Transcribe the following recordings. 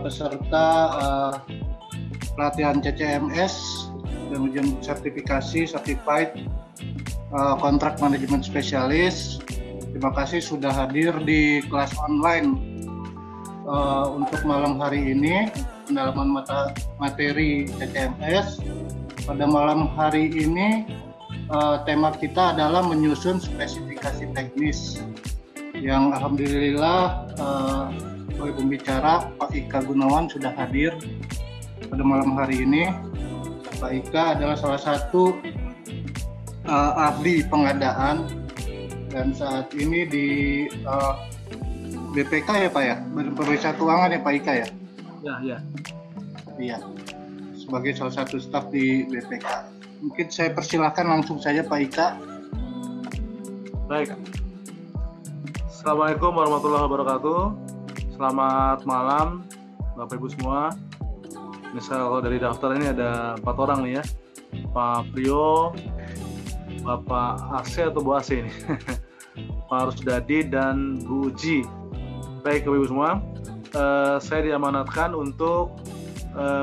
peserta pelatihan CCMS dan ujian sertifikasi Certified Contract Management Specialist. Terima kasih sudah hadir di kelas online untuk malam hari ini, pendalaman materi CCMS. Pada malam hari ini tema kita adalah menyusun spesifikasi teknis, yang alhamdulillah sebagai pembicara Pak Ika Gunawan sudah hadir pada malam hari ini. Pak Ika adalah salah satu ahli pengadaan dan saat ini di BPK ya Pak ya, Badan Pemeriksa Keuangan ya Pak Ika ya? Iya, sebagai salah satu staf di BPK. Mungkin saya persilahkan langsung saja Pak Ika. Baik. Assalamualaikum warahmatullahi wabarakatuh. Selamat malam Bapak Ibu semua. Misal kalau dari daftar ini ada 4 orang nih ya. Pak Prio, Bapak AC atau Bu AC ini. Pak Rusdadi dan Bu Uji. Baik Bapak Ibu semua, saya diamanatkan untuk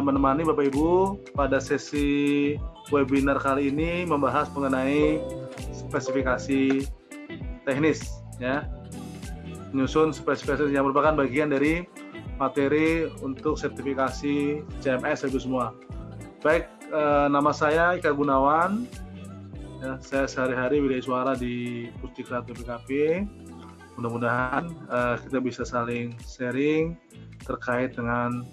menemani Bapak Ibu pada sesi webinar kali ini membahas mengenai spesifikasi teknis ya. Menyusun spesifikasi yang merupakan bagian dari materi untuk sertifikasi CMS Ibu semua. Baik, nama saya Ika Gunawan. Ya, saya sehari-hari widya suara di Pusdiklat BPKP. Mudah-mudahan kita bisa saling sharing terkait dengan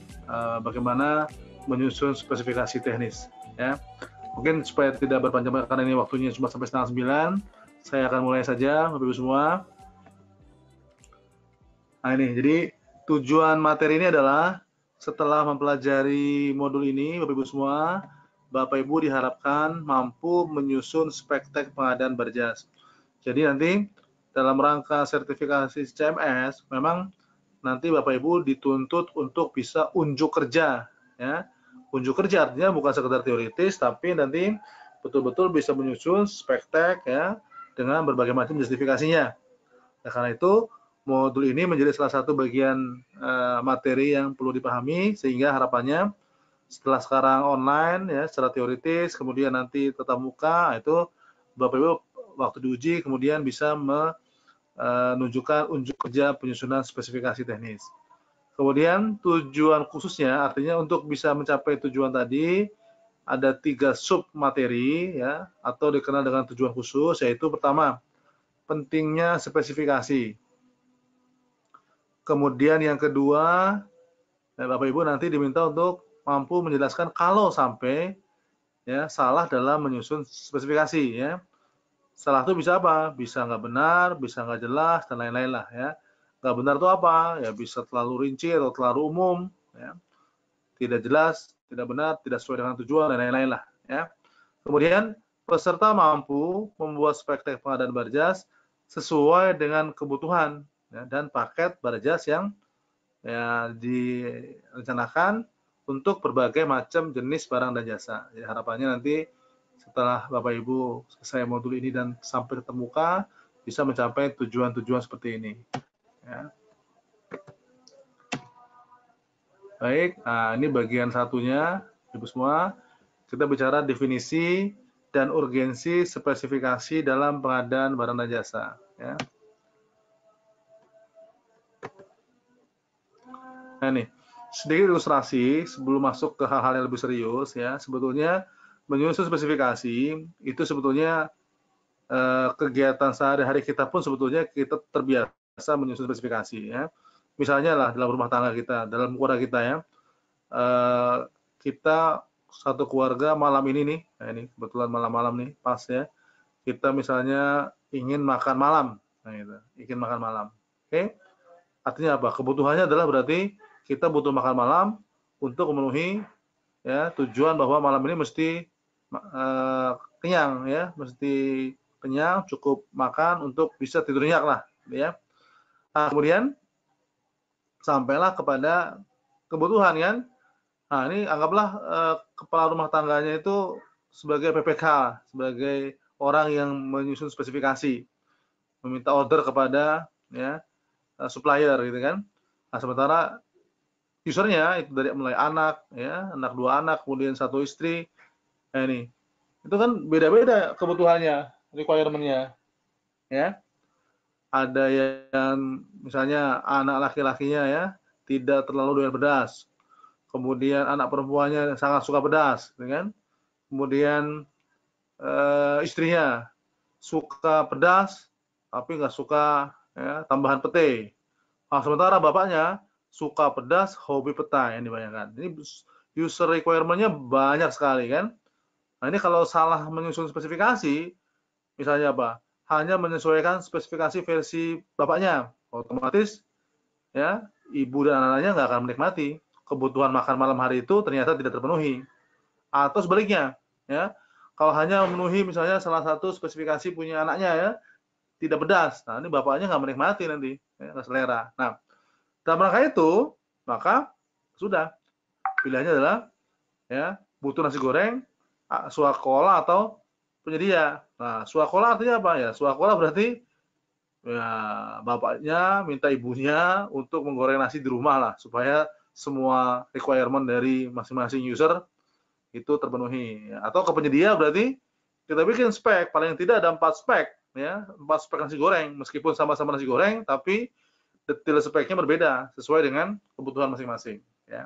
bagaimana menyusun spesifikasi teknis. Ya, mungkin supaya tidak berpanjang karena ini waktunya cuma sampai 8:30, saya akan mulai saja, Bapak Ibu semua. Nah ini, jadi tujuan materi ini adalah setelah mempelajari modul ini, Bapak Ibu semua, Bapak Ibu diharapkan mampu menyusun spek-tek pengadaan berjas. Jadi nanti dalam rangka sertifikasi CMS, memang nanti Bapak Ibu dituntut untuk bisa unjuk kerja. Ya. Unjuk kerja artinya bukan sekedar teoritis, tapi nanti betul-betul bisa menyusun spek-tek ya, dengan berbagai macam justifikasinya. Nah, karena itu modul ini menjadi salah satu bagian materi yang perlu dipahami, sehingga harapannya setelah sekarang online ya secara teoritis, kemudian nanti tatap muka, itu Bapak Ibu waktu diuji kemudian bisa menunjukkan unjuk kerja penyusunan spesifikasi teknis. Kemudian tujuan khususnya artinya untuk bisa mencapai tujuan tadi ada 3 sub materi ya, atau dikenal dengan tujuan khusus, yaitu pertama pentingnya spesifikasi. Kemudian yang kedua, Bapak Ibu nanti diminta untuk mampu menjelaskan kalau sampai ya salah dalam menyusun spesifikasi ya. Salah itu bisa apa? Bisa nggak benar, bisa nggak jelas dan lain-lain lah ya. Nggak benar itu apa? Ya bisa terlalu rinci atau terlalu umum ya. Tidak jelas, tidak benar, tidak sesuai dengan tujuan dan lain-lain lah ya. Kemudian peserta mampu membuat spek-tek pengadaan berjas sesuai dengan kebutuhan ya, dan paket berjas yang ya direncanakan untuk berbagai macam jenis barang dan jasa. Jadi harapannya nanti setelah Bapak Ibu selesai modul ini dan sampai tetap muka bisa mencapai tujuan-tujuan seperti ini. Ya. Baik, nah ini bagian satunya, Ibu semua. Kita bicara definisi dan urgensi spesifikasi dalam pengadaan barang dan jasa. Ya. Nah nih, sedikit ilustrasi sebelum masuk ke hal-hal yang lebih serius ya. Sebetulnya menyusun spesifikasi itu sebetulnya kegiatan sehari-hari kita pun sebetulnya kita terbiasa menyusun spesifikasi ya. Misalnya lah dalam rumah tangga kita, dalam keluarga kita ya, kita satu keluarga malam ini nih, nah ini kebetulan malam-malam nih pas ya, kita misalnya ingin makan malam, nah gitu, ingin makan malam, oke? Artinya apa? Kebutuhannya adalah berarti kita butuh makan malam untuk memenuhi ya tujuan bahwa malam ini mesti kenyang ya, mesti kenyang, cukup makan untuk bisa tidur nyenyak lah, ya. Nah, kemudian sampailah kepada kebutuhan kan. Nah, ini anggaplah kepala rumah tangganya itu sebagai PPK, sebagai orang yang menyusun spesifikasi, meminta order kepada ya supplier gitu kan. Nah, sementara usernya itu dari mulai anak, ya, anak 2 anak, kemudian 1 istri. Nah ini, itu kan beda-beda kebutuhannya, requirement-nya, ya. Ada yang misalnya anak laki-lakinya ya tidak terlalu doyan pedas, kemudian anak perempuannya sangat suka pedas, gitu kan. Kemudian istrinya suka pedas tapi nggak suka ya, tambahan pete. Nah, sementara bapaknya suka pedas, hobi peta yang dibayangkan. Ini user requirement-nya banyak sekali kan. Nah ini kalau salah menyusun spesifikasi, misalnya apa? Hanya menyesuaikan spesifikasi versi bapaknya, otomatis ya ibu dan anak-anaknya nggak akan menikmati. Kebutuhan makan malam hari itu ternyata tidak terpenuhi. Atau sebaliknya, ya kalau hanya memenuhi misalnya salah satu spesifikasi punya anaknya ya tidak pedas, nah ini bapaknya nggak menikmati nanti, ya, nggak selera. Nah dalam rangka itu maka sudah pilihannya adalah ya butuh nasi goreng, swakola atau penyedia. Nah swakola artinya apa ya? Swakola berarti ya bapaknya minta ibunya untuk menggoreng nasi di rumah lah supaya semua requirement dari masing-masing user itu terpenuhi. Atau ke penyedia berarti kita bikin spek, paling tidak ada 4 spek ya, 4 spek nasi goreng meskipun sama-sama nasi goreng tapi detail speknya berbeda sesuai dengan kebutuhan masing-masing ya.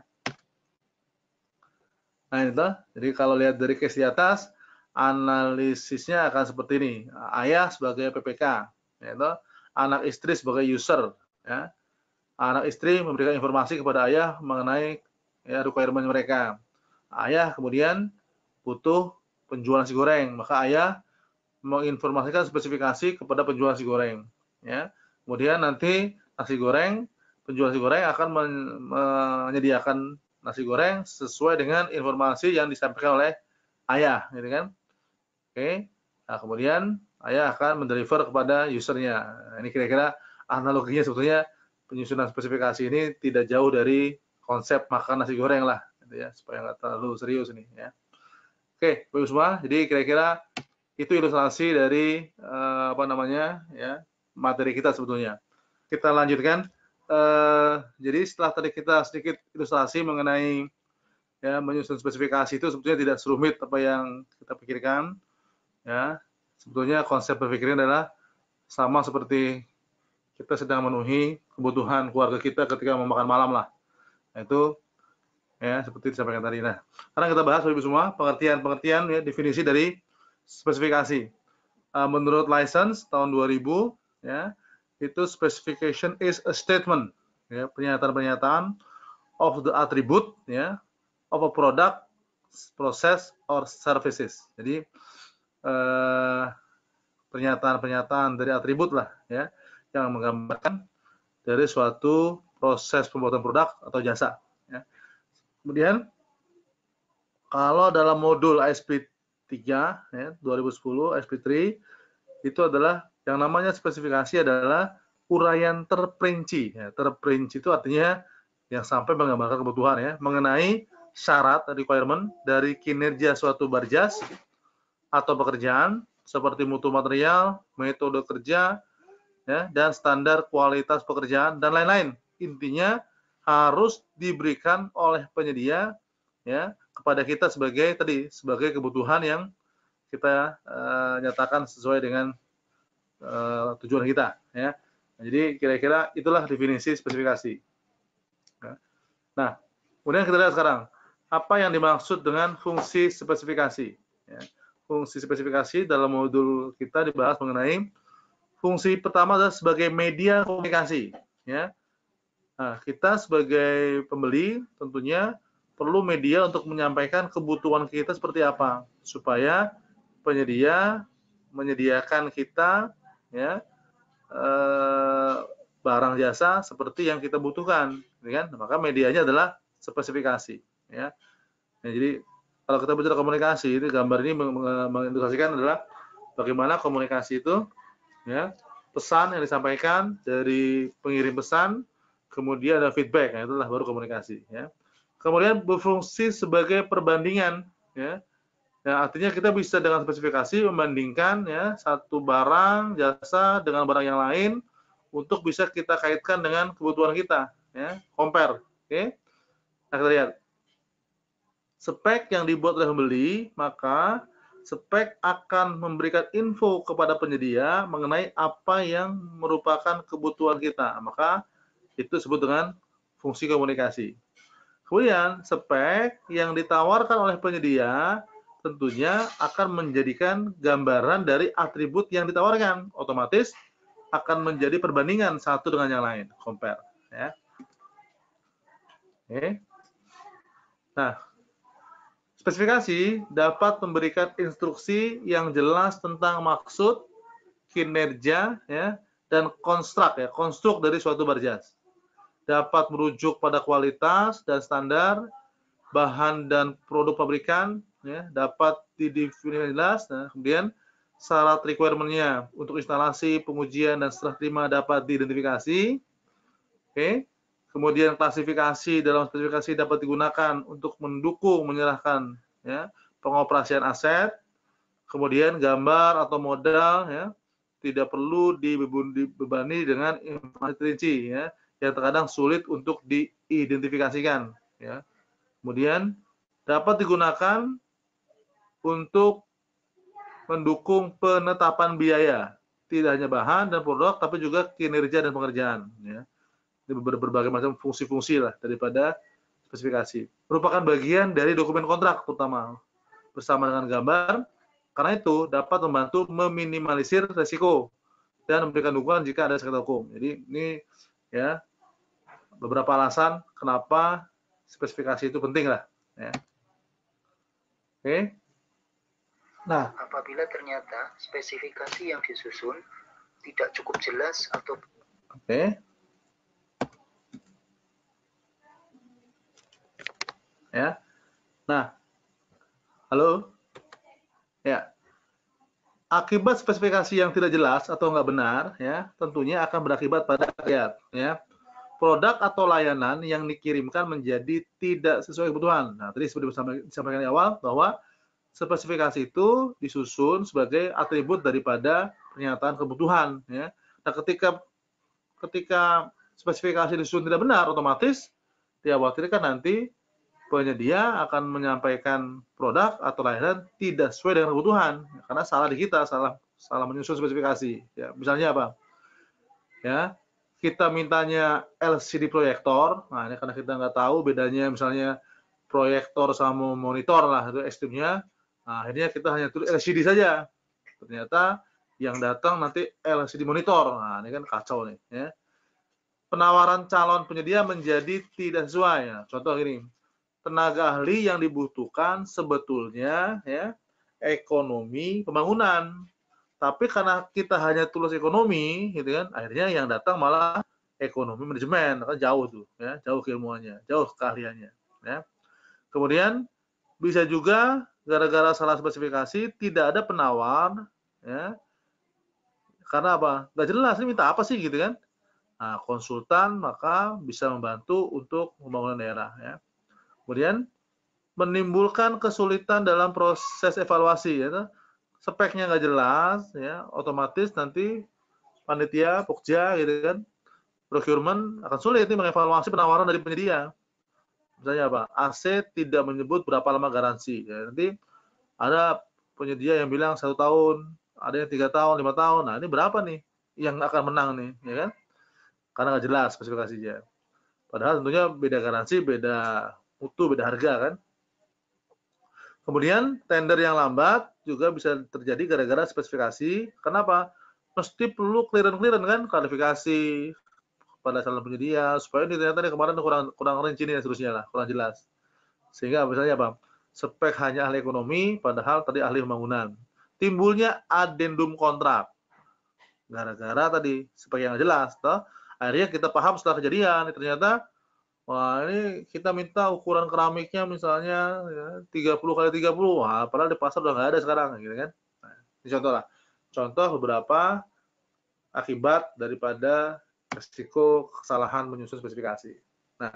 Nah itu, jadi kalau lihat dari case di atas, analisisnya akan seperti ini. Ayah sebagai PPK, yaitu anak istri sebagai user. Ya. Anak istri memberikan informasi kepada ayah mengenai ya, requirement mereka. Ayah kemudian butuh penjual nasi goreng, maka ayah menginformasikan spesifikasi kepada penjual nasi goreng. Ya. Kemudian nanti penjual nasi goreng akan menyediakan nasi goreng sesuai dengan informasi yang disampaikan oleh ayah, gitu kan? Oke. Nah, kemudian ayah akan mendeliver kepada usernya. Nah, ini kira-kira analoginya sebetulnya penyusunan spesifikasi ini tidak jauh dari konsep makan nasi goreng lah, gitu ya, supaya nggak terlalu serius ini, ya. Oke, bagus semua. Jadi kira-kira itu ilustrasi dari apa namanya, ya, materi kita sebetulnya. Kita lanjutkan. Jadi setelah tadi kita sedikit ilustrasi mengenai ya menyusun spesifikasi itu sebetulnya tidak serumit apa yang kita pikirkan ya. Sebetulnya konsep berpikirnya adalah sama seperti kita sedang memenuhi kebutuhan keluarga kita ketika mau makan malam lah. Nah, itu ya seperti disampaikan tadi. Nah, sekarang kita bahas Bapak Ibu semua pengertian ya definisi dari spesifikasi. Menurut license tahun 2000 ya, itu specification is a statement ya, pernyataan-pernyataan of the attribute ya of a product, process or services. Jadi pernyataan-pernyataan dari atribut lah ya yang menggambarkan dari suatu proses pembuatan produk atau jasa ya. Kemudian kalau dalam modul ASP3 ya 2010 ASP3 itu adalah yang namanya spesifikasi adalah uraian terperinci. Ya, terperinci itu artinya yang sampai menggambarkan kebutuhan ya mengenai syarat requirement dari kinerja suatu barjas atau pekerjaan seperti mutu material, metode kerja, ya, dan standar kualitas pekerjaan dan lain-lain. Intinya harus diberikan oleh penyedia ya kepada kita sebagai kebutuhan yang kita nyatakan sesuai dengan tujuan kita ya. Jadi kira-kira itulah definisi spesifikasi. Nah, kemudian kita lihat sekarang apa yang dimaksud dengan fungsi spesifikasi. Ya. Fungsi spesifikasi dalam modul kita dibahas mengenai fungsi pertama adalah sebagai media komunikasi. Ya. Nah, kita sebagai pembeli tentunya perlu media untuk menyampaikan kebutuhan kita seperti apa supaya penyedia menyediakan kita ya barang jasa seperti yang kita butuhkan, kan? Maka medianya adalah spesifikasi, ya. Nah, jadi kalau kita bicara komunikasi, ini gambar ini mengilustrasikan adalah bagaimana komunikasi itu, ya, pesan yang disampaikan dari pengirim pesan, kemudian ada feedback, nah itulah baru komunikasi, ya. Kemudian berfungsi sebagai perbandingan, ya. Ya, artinya kita bisa dengan spesifikasi membandingkan ya satu barang jasa dengan barang yang lain untuk bisa kita kaitkan dengan kebutuhan kita, ya, compare. Oke. Nah, kita lihat. Spek yang dibuat oleh pembeli, maka spek akan memberikan info kepada penyedia mengenai apa yang merupakan kebutuhan kita. Maka itu disebut dengan fungsi komunikasi. Kemudian, spek yang ditawarkan oleh penyedia tentunya akan menjadikan gambaran dari atribut yang ditawarkan. Otomatis akan menjadi perbandingan satu dengan yang lain, compare. Ya. Oke. Nah, spesifikasi dapat memberikan instruksi yang jelas tentang maksud, kinerja, ya, dan konstruk dari suatu barjas. Dapat merujuk pada kualitas dan standar, bahan dan produk pabrikan, ya, dapat didefinisikan jelas. Nah, kemudian syarat requirement-nya untuk instalasi, pengujian, dan setelah terima dapat diidentifikasi. Oke. Kemudian klasifikasi dalam spesifikasi dapat digunakan untuk mendukung menyerahkan, ya, pengoperasian aset. Kemudian gambar atau modal, ya, tidak perlu dibebani dengan informasi rinci, ya, yang terkadang sulit untuk diidentifikasikan. Ya. Kemudian dapat digunakan untuk mendukung penetapan biaya, tidak hanya bahan dan produk, tapi juga kinerja dan pengerjaan. Ya. Berbagai macam fungsi-fungsi lah daripada spesifikasi. Merupakan bagian dari dokumen kontrak terutama bersama dengan gambar, karena itu dapat membantu meminimalisir resiko dan memberikan dukungan jika ada sengketa hukum. Jadi ini ya beberapa alasan kenapa spesifikasi itu penting lah. Ya. Oke. Nah, apabila ternyata spesifikasi yang disusun tidak cukup jelas atau ya. Nah, halo. Ya. Akibat spesifikasi yang tidak jelas atau nggak benar, ya, tentunya akan berakibat pada rakyat, ya. Produk atau layanan yang dikirimkan menjadi tidak sesuai kebutuhan. Nah, tadi seperti disampaikan di awal bahwa spesifikasi itu disusun sebagai atribut daripada pernyataan kebutuhan, ya. Nah, ketika spesifikasi disusun tidak benar, otomatis dikhawatirkan nanti penyedia akan menyampaikan produk atau layanan tidak sesuai dengan kebutuhan karena salah di kita, salah menyusun spesifikasi. Ya, misalnya apa? Ya, kita mintanya LCD proyektor. Nah, ini karena kita nggak tahu bedanya misalnya proyektor sama monitor lah itu ekstrimnya. Nah, akhirnya kita hanya tulis LCD saja. Ternyata yang datang nanti LCD monitor. Nah, ini kan kacau nih. Ya. Penawaran calon penyedia menjadi tidak sesuai. Ya. Contoh gini. Tenaga ahli yang dibutuhkan sebetulnya ya ekonomi pembangunan, tapi karena kita hanya tulis ekonomi gitu kan, akhirnya yang datang malah ekonomi manajemen, kan jauh tuh ya, jauh keilmuannya, jauh keahliannya ya. Kemudian bisa juga gara-gara salah spesifikasi tidak ada penawar ya, karena apa, nggak jelas ini minta apa sih gitu kan. Nah, konsultan maka bisa membantu untuk pembangunan daerah ya. Kemudian menimbulkan kesulitan dalam proses evaluasi, ya, speknya nggak jelas, ya, otomatis nanti panitia, pokja, gitu kan, procurement akan sulit nih mengevaluasi penawaran dari penyedia. Misalnya apa? AC tidak menyebut berapa lama garansi, ya, nanti ada penyedia yang bilang 1 tahun, ada yang 3 tahun, 5 tahun, nah ini berapa nih yang akan menang nih, ya kan? Karena nggak jelas spesifikasinya. Padahal tentunya beda garansi, beda mutu, beda harga kan. Kemudian tender yang lambat juga bisa terjadi gara-gara spesifikasi. Kenapa? Mesti perlu clearance kan, klarifikasi pada calon penyedia supaya ini ternyata kemarin kurang rinci nih seterusnya lah, kurang jelas. Sehingga misalnya apa? Spek hanya ahli ekonomi, padahal tadi ahli pembangunan. Timbulnya addendum kontrak. Gara-gara tadi spek yang jelas, toh. Akhirnya kita paham setelah kejadian, ternyata wah, ini kita minta ukuran keramiknya misalnya ya, 30 kali 30. Wah, padahal di pasar udah nggak ada sekarang, gitu kan. Nah, ini contoh lah. Contoh beberapa akibat daripada risiko kesalahan menyusun spesifikasi. Nah,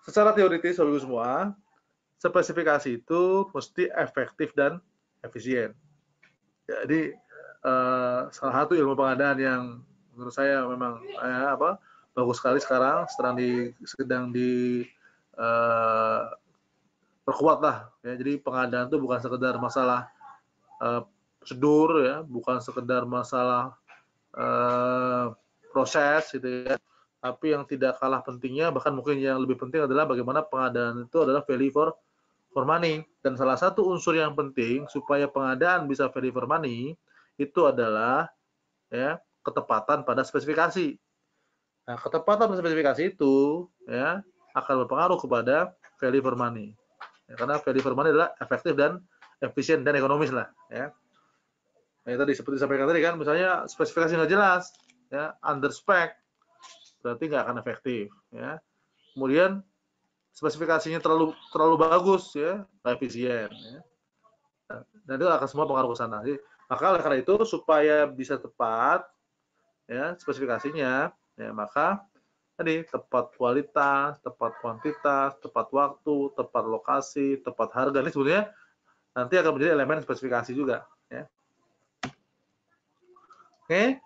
secara teoritis, Bapak-Ibu semua, spesifikasi itu mesti efektif dan efisien. Jadi, salah satu ilmu pengadaan yang menurut saya memang bagus sekali sekarang sedang perkuat lah ya. Jadi pengadaan itu bukan sekedar masalah prosedur ya, bukan sekedar masalah proses gitu ya, tapi yang tidak kalah pentingnya, bahkan mungkin yang lebih penting adalah bagaimana pengadaan itu adalah value for money. Dan salah satu unsur yang penting supaya pengadaan bisa value for money itu adalah ya ketepatan pada spesifikasi. Nah, ketepatan pada spesifikasi itu ya akan berpengaruh kepada value for money. Ya, karena value for money adalah efektif dan efisien dan ekonomis lah ya. Nah, tadi seperti disampaikan tadi kan, misalnya spesifikasi nggak jelas, ya under spec, berarti nggak akan efektif. Ya. Kemudian spesifikasinya terlalu bagus, ya nggak efisien. Ya. Dan itu akan semua pengaruh ke sana. Jadi, maka oleh karena itu supaya bisa tepat, ya spesifikasinya, ya maka tadi tepat kualitas, tepat kuantitas, tepat waktu, tepat lokasi, tepat harga ini sebenarnya nanti akan menjadi elemen spesifikasi juga. Ya. Oke,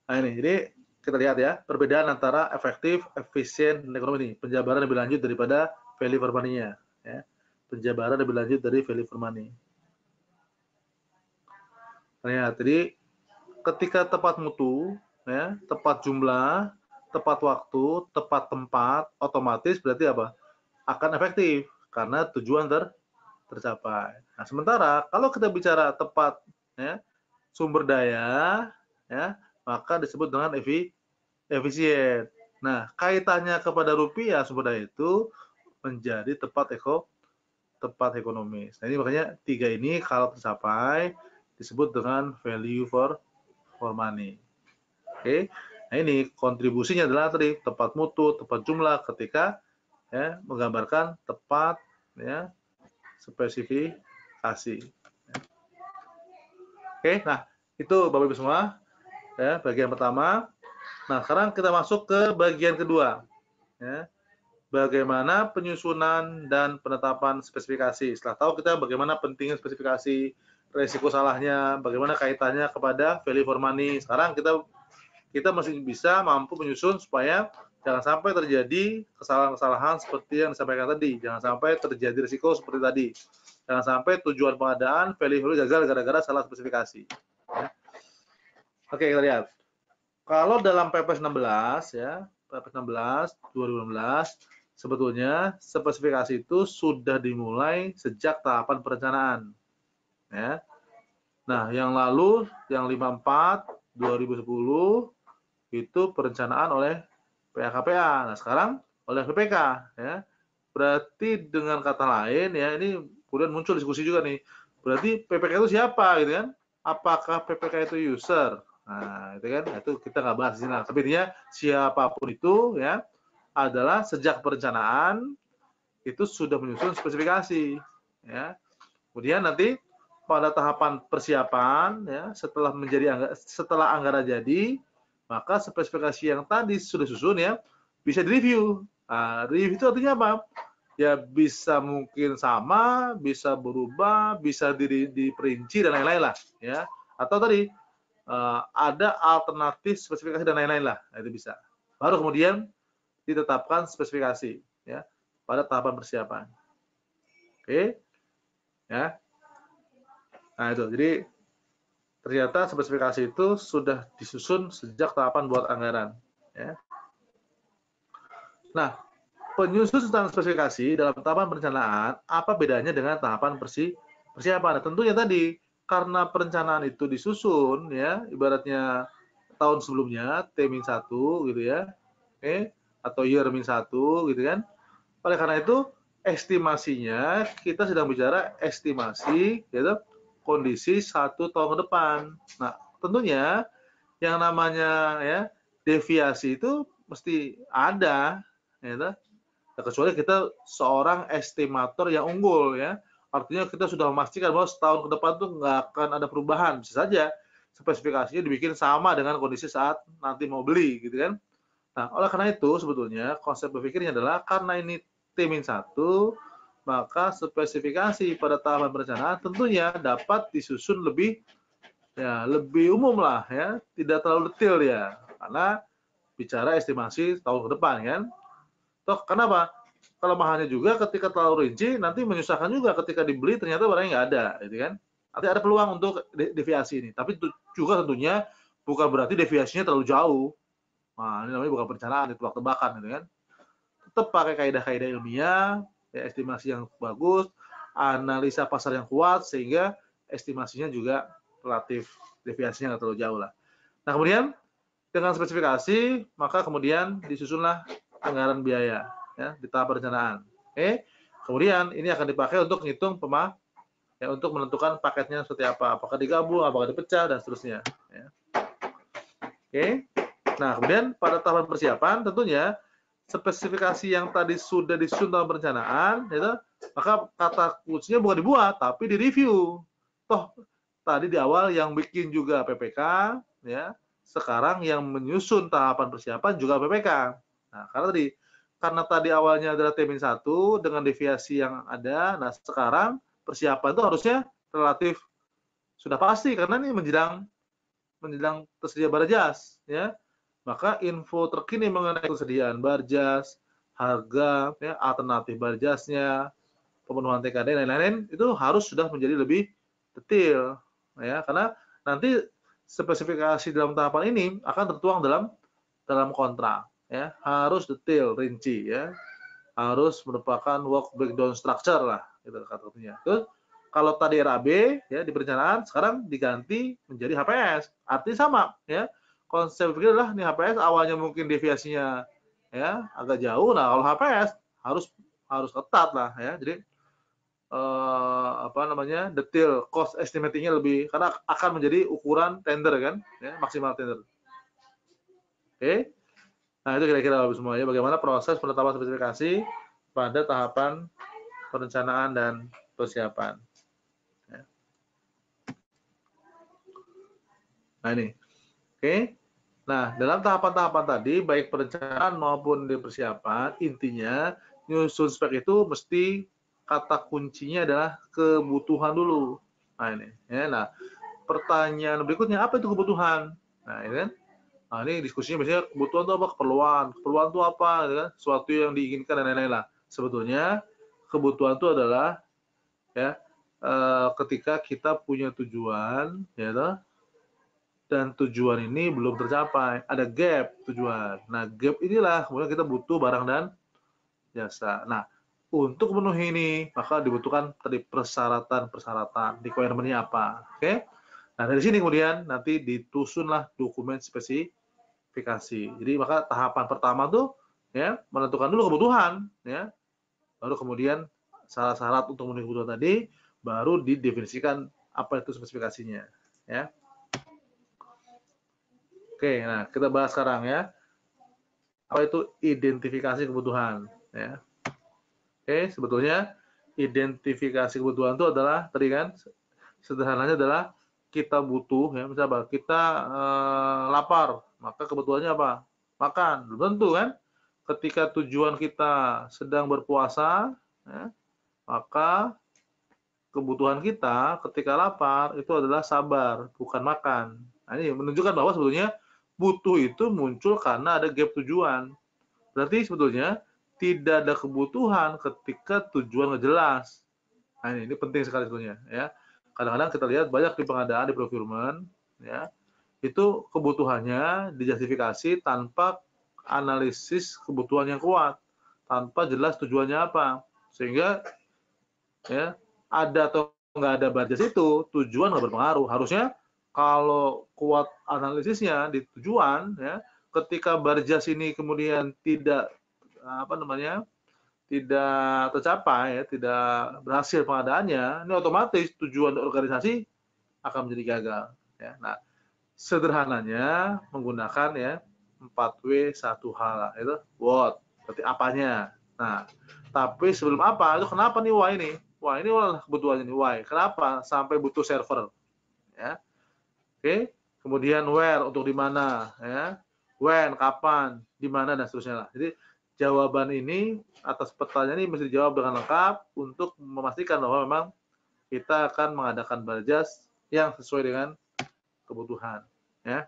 nah ini jadi kita lihat ya perbedaan antara efektif, efisien, dan ekonomi ini. Penjabaran lebih lanjut daripada value for money-nya. Ya. Penjabaran lebih lanjut dari value for money. Nah, jadi ketika tepat mutu, ya, tepat jumlah, tepat waktu, tepat tempat, otomatis berarti apa? Akan efektif karena tujuan tercapai. Nah, sementara kalau kita bicara tepat, ya, sumber daya, ya, maka disebut dengan efisien. Nah, kaitannya kepada rupiah sumber daya itu menjadi tepat ekonomis. Nah, ini makanya tiga ini kalau tercapai disebut dengan value for money. Oke. Nah, ini kontribusinya adalah tadi tepat mutu, tepat jumlah ketika ya menggambarkan tepat ya spesifikasi. Oke, nah itu Bapak Ibu semua ya bagian pertama. Nah, sekarang kita masuk ke bagian kedua. Ya. Bagaimana penyusunan dan penetapan spesifikasi. Setelah tahu kita bagaimana pentingnya spesifikasi, resiko salahnya, bagaimana kaitannya kepada value for money. Sekarang kita masih bisa mampu menyusun supaya jangan sampai terjadi kesalahan-kesalahan seperti yang disampaikan tadi. Jangan sampai terjadi risiko seperti tadi. Jangan sampai tujuan pengadaan value gagal gara-gara salah spesifikasi. Ya. Oke, kita lihat. Kalau dalam PP 16 ya, PP 16 2016 sebetulnya spesifikasi itu sudah dimulai sejak tahapan perencanaan. Ya. Nah, yang lalu yang 54 2010 itu perencanaan oleh PAKPA. Nah, sekarang oleh PPK ya. Berarti dengan kata lain ya, ini kemudian muncul diskusi juga nih. Berarti PPK itu siapa gitu kan? Apakah PPK itu user? Nah, itu kan itu kita nggak bahas di sini. Tapi intinya siapapun itu ya adalah sejak perencanaan itu sudah menyusun spesifikasi ya. Kemudian nanti pada tahapan persiapan ya setelah anggaran jadi, maka spesifikasi yang tadi sudah susun ya bisa direview. Nah, review itu artinya apa? Ya bisa mungkin sama, bisa berubah, bisa diperinci dan lain-lain lah ya. Atau tadi ada alternatif spesifikasi dan lain-lain lah, nah, itu bisa. Baru kemudian ditetapkan spesifikasi ya pada tahapan persiapan. Oke. Ya. Nah, itu. Jadi ternyata spesifikasi itu sudah disusun sejak tahapan buat anggaran ya. Nah, penyusunan spesifikasi dalam tahapan perencanaan apa bedanya dengan tahapan persiapan? Nah, tentunya tadi karena perencanaan itu disusun ya, ibaratnya tahun sebelumnya T-1 gitu ya. Atau year -1 gitu kan. Oleh karena itu estimasinya kita sedang bicara estimasi gitu kondisi 1 tahun ke depan. Nah, tentunya yang namanya ya deviasi itu mesti ada gitu. Nah, kecuali kita seorang estimator yang unggul ya. Artinya kita sudah memastikan bahwa setahun ke depan tuh nggak akan ada perubahan. Bisa saja spesifikasinya dibikin sama dengan kondisi saat nanti mau beli gitu kan. Nah, oleh karena itu sebetulnya konsep berpikirnya adalah karena ini T-1, maka spesifikasi pada tahapan perencanaan tentunya dapat disusun lebih umum lah ya, tidak terlalu detail ya. Karena bicara estimasi tahun ke depan kan. Toh kenapa? kelemahannya juga ketika terlalu rinci nanti menyusahkan juga ketika dibeli ternyata barangnya nggak ada, gitu kan. Nanti ada peluang untuk deviasi ini, tapi juga tentunya bukan berarti deviasinya terlalu jauh. Nah, ini namanya bukan perencanaan, itu tebak-tebakan, gitu kan. Tetap pakai kaidah-kaidah ilmiah, ya, estimasi yang bagus, analisa pasar yang kuat, sehingga estimasinya juga relatif deviasinya nggak terlalu jauh lah. Nah, kemudian dengan spesifikasi, maka kemudian disusunlah anggaran biaya ya di tahap perencanaan. Oke. Kemudian ini akan dipakai untuk menghitung ya, untuk menentukan paketnya seperti apa, apakah digabung, apakah dipecah dan seterusnya. Ya. Oke. Nah, kemudian pada tahapan persiapan tentunya spesifikasi yang tadi sudah disusun dalam perencanaan, itu maka kata kuncinya bukan dibuat, tapi direview. Toh tadi di awal yang bikin juga PPK, ya. Sekarang yang menyusun tahapan persiapan juga PPK. Nah, karena tadi awalnya adalah T-1 dengan deviasi yang ada, nah sekarang persiapan itu harusnya relatif sudah pasti karena ini menjelang tersedia barjas, ya. Maka info terkini mengenai kesediaan barjas, harga, ya, alternatif barjasnya, pemenuhan TKD dan lain-lain itu harus sudah menjadi lebih detail, ya. Karena nanti spesifikasi dalam tahapan ini akan tertuang dalam kontrak, ya. Harus detail, rinci, ya. Harus merupakan work breakdown structure lah, gitu katanya. Terus kalau tadi RAB ya di perencanaan sekarang diganti menjadi HPS. Artinya sama, ya. Konsep pikir adalah nih HPS awalnya mungkin deviasinya ya agak jauh. Nah, kalau HPS harus ketat lah ya. Jadi apa namanya, detail cost estimatingnya lebih karena akan menjadi ukuran tender kan, ya, maksimal tender. Oke. Nah, itu kira-kira semua ya bagaimana proses penetapan spesifikasi pada tahapan perencanaan dan persiapan. Ya. Nah, ini. Oke. Nah, dalam tahapan-tahapan tadi baik perencanaan maupun di persiapan, intinya nyusun spek itu mesti kata kuncinya adalah kebutuhan dulu. Nah, ini ya. Nah, pertanyaan berikutnya apa itu kebutuhan? Nah, ini kan. Nah, ini diskusinya biasanya kebutuhan itu apa? Keperluan. Keperluan itu apa? Gitu kan? Sesuatu yang diinginkan dan lain-lain lah. Sebetulnya kebutuhan itu adalah ya ketika kita punya tujuan, ya toh, dan tujuan ini belum tercapai, ada gap tujuan. Nah, gap inilah kemudian kita butuh barang dan jasa. Nah, untuk memenuhi ini maka dibutuhkan tadi persyaratan, requirement-nya apa. Oke? Nah, dari sini kemudian nanti ditusunlah dokumen spesifikasi. Jadi maka tahapan pertama tuh ya menentukan dulu kebutuhan, ya. Baru kemudian syarat-syarat untuk memenuhi kebutuhan tadi baru didefinisikan apa itu spesifikasinya, ya. Oke, nah kita bahas sekarang ya. Apa itu identifikasi kebutuhan, ya. Oke, sebetulnya identifikasi kebutuhan itu adalah tadi kan sederhananya adalah kita butuh ya, misalnya kita lapar, maka kebutuhannya apa? Makan. Belum tentu kan? Ketika tujuan kita sedang berpuasa, ya, maka kebutuhan kita ketika lapar itu adalah sabar, bukan makan. Nah, ini menunjukkan bahwa sebetulnya butuh itu muncul karena ada gap tujuan. Berarti sebetulnya tidak ada kebutuhan ketika tujuan nggak jelas. Nah, ini penting sekali sebetulnya ya. Kadang-kadang kita lihat banyak di pengadaan, di procurement, ya, itu kebutuhannya dijustifikasi tanpa analisis kebutuhan yang kuat, tanpa jelas tujuannya apa. Sehingga ya ada atau nggak ada budget itu tujuan nggak berpengaruh. Harusnya kalau kuat analisisnya di tujuan ya, ketika budget ini kemudian tidak apa namanya tidak tercapai ya, tidak berhasil pengadaannya, ini otomatis tujuan organisasi akan menjadi gagal ya. Nah, sederhananya menggunakan ya 4W 1H itu what, berarti apanya. Nah, tapi sebelum apa itu kenapa nih why ini? Wah, ini kebutuhannya nih why. Kenapa sampai butuh server? Ya. Oke. Kemudian where untuk di mana ya. When, kapan, di mana dan seterusnya lah. Jadi jawaban ini atas pertanyaan ini mesti dijawab dengan lengkap untuk memastikan bahwa memang kita akan mengadakan barjas yang sesuai dengan kebutuhan ya.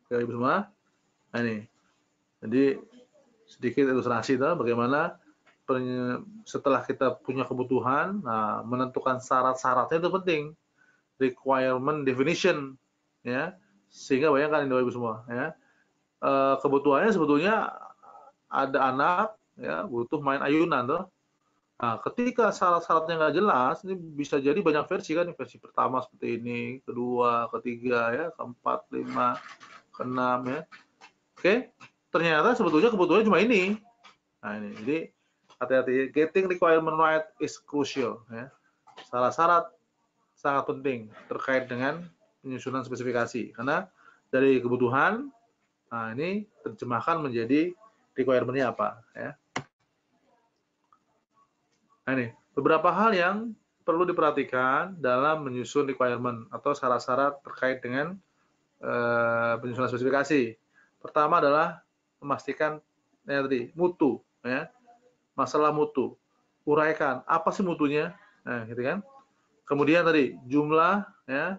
Oke, Ibu semua. Nah, ini. Jadi sedikit ilustrasi bagaimana setelah kita punya kebutuhan, nah menentukan syarat-syaratnya itu penting, requirement definition, ya, sehingga bayangkan ini Bapak Ibu semua, ya, kebutuhannya sebetulnya ada anak, ya, butuh main ayunan tuh. Nah, ketika syarat-syaratnya nggak jelas, ini bisa jadi banyak versi kan, versi pertama seperti ini, kedua, ketiga, ya, keempat, lima, keenam, ya. Oke, ternyata sebetulnya kebutuhannya cuma ini. Nah ini, jadi hati-hati, getting requirement right is crucial, ya. Syarat-syarat sangat penting terkait dengan penyusunan spesifikasi, karena dari kebutuhan, nah ini terjemahkan menjadi requirement-nya apa, ya. Nah ini, beberapa hal yang perlu diperhatikan dalam menyusun requirement atau syarat-syarat terkait dengan penyusunan spesifikasi. Pertama adalah memastikan tadi mutu, ya. Masalah mutu, uraikan apa sih mutunya, nah gitu kan. Kemudian tadi jumlah, ya,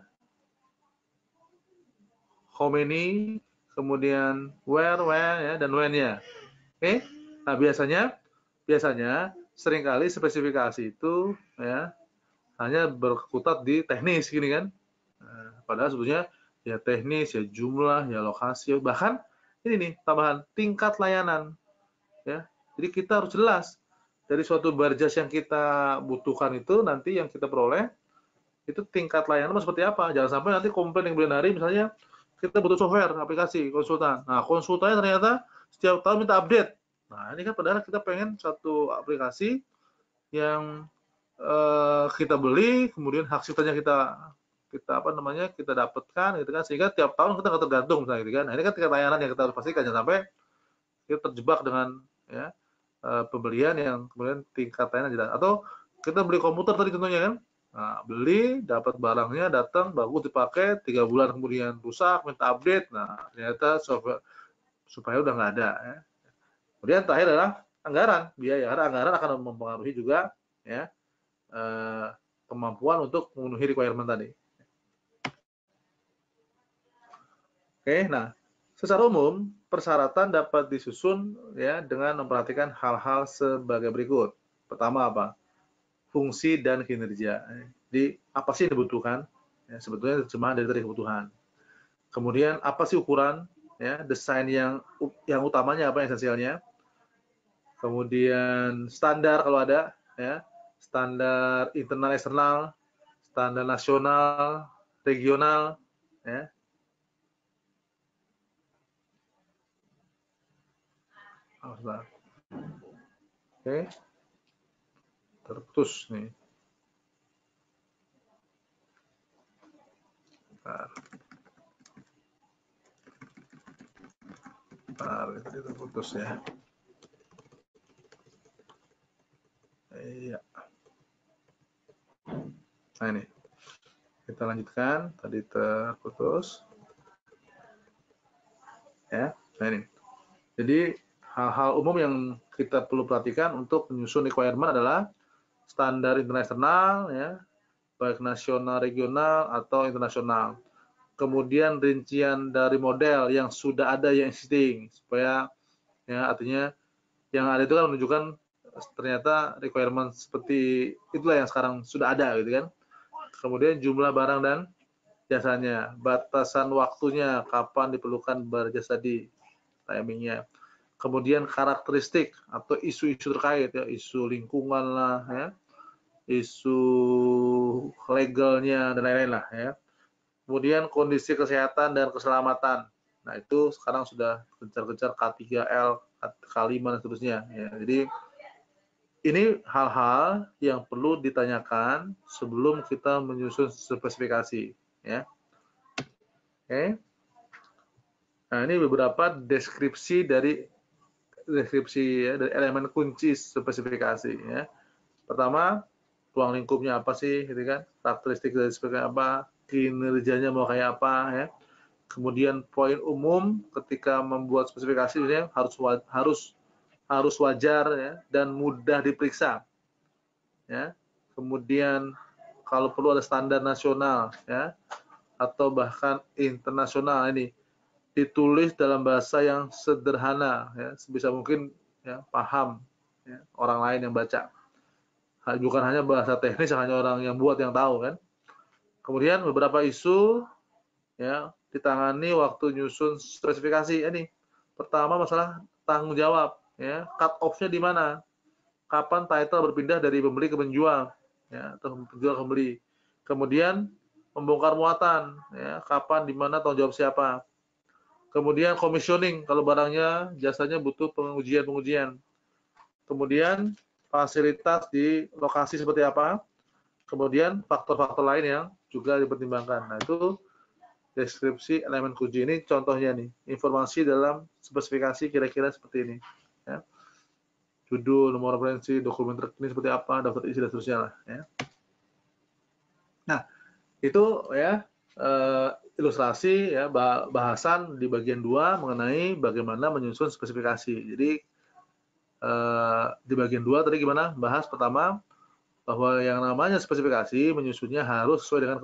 how many, kemudian where, ya, dan when-nya. Oke, nah biasanya seringkali spesifikasi itu, ya, hanya berkutat di teknis gini kan. Nah, padahal sebetulnya ya teknis, ya jumlah, ya lokasi, bahkan ini nih tambahan tingkat layanan, ya. Jadi kita harus jelas dari suatu barjas yang kita butuhkan itu nanti yang kita peroleh itu tingkat layanan seperti apa. Jangan sampai nanti komplain yang bulan hari misalnya kita butuh software aplikasi konsultan. Nah konsultannya ternyata setiap tahun minta update. Nah ini kan padahal kita pengen satu aplikasi yang kita beli, kemudian hak ciptanya kita dapatkan gitu kan, sehingga tiap tahun kita nggak tergantung misalnya gitu kan. Nah ini kan tingkat layanan yang kita harus pastikan, jangan sampai kita terjebak dengan, ya, pembelian yang kemudian tingkat layanan jelas. Atau kita beli komputer tadi contohnya kan, nah, beli dapat barangnya datang bagus dipakai 3 bulan kemudian rusak minta update, nah ternyata software supaya udah nggak ada, ya. Kemudian terakhir adalah anggaran, biaya, karena anggaran akan mempengaruhi juga, ya, kemampuan untuk memenuhi requirement tadi. Oke, nah secara umum persyaratan dapat disusun, ya, dengan memperhatikan hal-hal sebagai berikut. Pertama apa? Fungsi dan kinerja. Jadi apa sih yang dibutuhkan? Ya, sebetulnya terjemahan dari kebutuhan. Kemudian apa sih ukuran? Ya, desain yang utamanya apa, esensialnya. Kemudian standar kalau ada, ya, standar internal eksternal, standar nasional, regional, ya. Oke, terputus nih. Bentar, itu terputus ya. Iya. Nah ini, kita lanjutkan. Tadi terputus. Ya, nah ini. Jadi hal-hal umum yang kita perlu perhatikan untuk menyusun requirement adalah standar internasional, ya, baik nasional, regional, atau internasional. Kemudian rincian dari model yang sudah ada yang existing, supaya, ya, artinya yang ada itu kan menunjukkan ternyata requirement seperti itulah yang sekarang sudah ada gitu kan. Kemudian jumlah barang dan jasanya, batasan waktunya, kapan diperlukan berjasa di timingnya. Kemudian karakteristik atau isu-isu terkait, ya, isu lingkungan lah, ya, isu legalnya dan lain-lain lah, ya. Kemudian kondisi kesehatan dan keselamatan. Nah itu sekarang sudah gencar-gencar K3L, K5 dan seterusnya. Ya. Jadi ini hal-hal yang perlu ditanyakan sebelum kita menyusun spesifikasi. Ya. Oke. Nah ini beberapa deskripsi dari ya, dari elemen kunci spesifikasi. Ya. Pertama, ruang lingkupnya apa sih, gitu kan? Karakteristik dari spesifikasi apa? Kinerjanya mau kayak apa, ya. Kemudian poin umum ketika membuat spesifikasi ini harus wajar, ya, dan mudah diperiksa, ya. Kemudian kalau perlu ada standar nasional, ya, atau bahkan internasional, ini ditulis dalam bahasa yang sederhana, ya, sebisa mungkin ya, paham ya, orang lain yang baca. Bukan hanya bahasa teknis, hanya orang yang buat yang tahu kan. Kemudian beberapa isu ya ditangani waktu nyusun spesifikasi. Ini pertama masalah tanggung jawab ya, cut off-nya di mana? Kapan title berpindah dari pembeli ke penjual ya, atau penjual ke pembeli. Kemudian membongkar muatan ya, kapan, di mana, tanggung jawab siapa. Kemudian commissioning kalau barangnya jasanya butuh pengujian. Kemudian fasilitas di lokasi seperti apa. Kemudian faktor-faktor lain yang juga dipertimbangkan. Nah, itu deskripsi elemen kunci. Ini contohnya nih, informasi dalam spesifikasi kira-kira seperti ini. Ya. Judul, nomor referensi, dokumen terkini seperti apa, daftar isi dan seterusnya lah. Ya. Nah, itu ya ilustrasi ya bahasan di bagian 2 mengenai bagaimana menyusun spesifikasi. Jadi di bagian 2 tadi gimana? Bahas pertama bahwa yang namanya spesifikasi menyusunnya harus sesuai dengan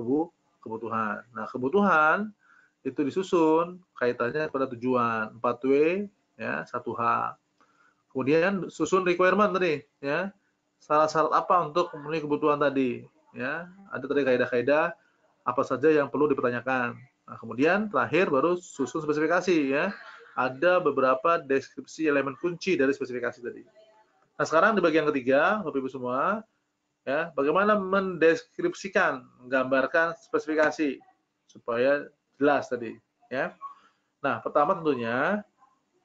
kebutuhan. Nah, kebutuhan itu disusun kaitannya pada tujuan, 4W ya, 1H. Kemudian susun requirement tadi ya. Syarat-syarat apa untuk memenuhi kebutuhan tadi ya. Ada tadi kaidah-kaidah apa saja yang perlu dipertanyakan. Nah, kemudian terakhir baru susun spesifikasi ya. Ada beberapa deskripsi elemen kunci dari spesifikasi tadi. Nah, sekarang di bagian ketiga, Bapak Ibu semua, ya, bagaimana mendeskripsikan, menggambarkan spesifikasi supaya jelas tadi, ya. Nah, pertama tentunya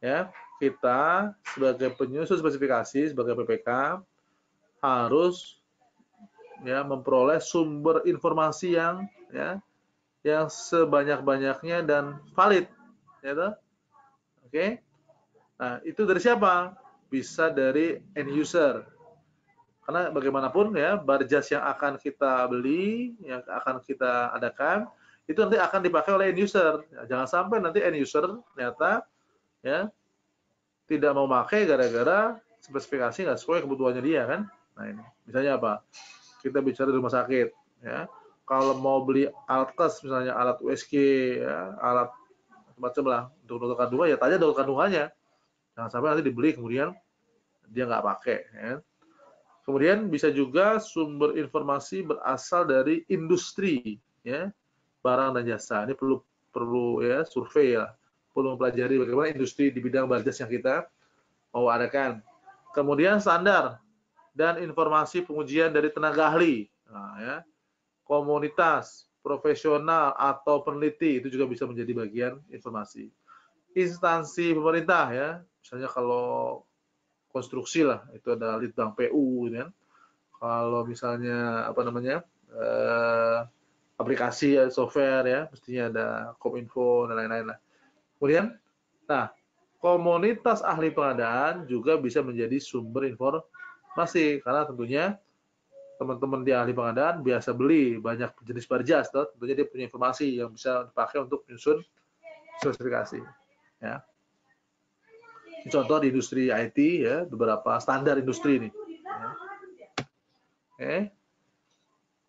ya, kita sebagai penyusun spesifikasi sebagai PPK harus ya memperoleh sumber informasi yang sebanyak-banyaknya dan valid, ya toh? Oke. Nah, itu dari siapa? Bisa dari end user. Karena bagaimanapun ya, barjas yang akan kita beli, yang akan kita adakan, itu nanti akan dipakai oleh end user. Ya, jangan sampai nanti end user ternyata ya tidak mau pakai gara-gara spesifikasi nggak sesuai kebutuhannya dia kan. Nah ini, misalnya apa? Kita bicara di rumah sakit, ya. Kalau mau beli alat tes, misalnya alat USG, ya, alat macam lah untuk dokter kandungan, ya tanya dokter kandungannya. Jangan sampai nanti dibeli kemudian dia nggak pakai. Ya. Kemudian bisa juga sumber informasi berasal dari industri, ya, barang dan jasa. Ini perlu ya survei ya, perlu mempelajari bagaimana industri di bidang barjas yang kita mau adakan. Kemudian standar dan informasi pengujian dari tenaga ahli, nah, ya, komunitas, profesional atau peneliti itu juga bisa menjadi bagian informasi. Instansi pemerintah ya, misalnya kalau konstruksi lah, itu ada Litbang PU, kan. Kalau misalnya apa namanya aplikasi ya, software ya, mestinya ada Kominfo dan lain-lain lah. Kemudian, nah komunitas ahli pengadaan juga bisa menjadi sumber informasi karena tentunya teman-teman di ahli pengadaan biasa beli banyak jenis barjas, tentunya dia punya informasi yang bisa dipakai untuk menyusun spesifikasi. Ya. Contoh di industri IT ya, beberapa standar industri ini. Ya. Oke.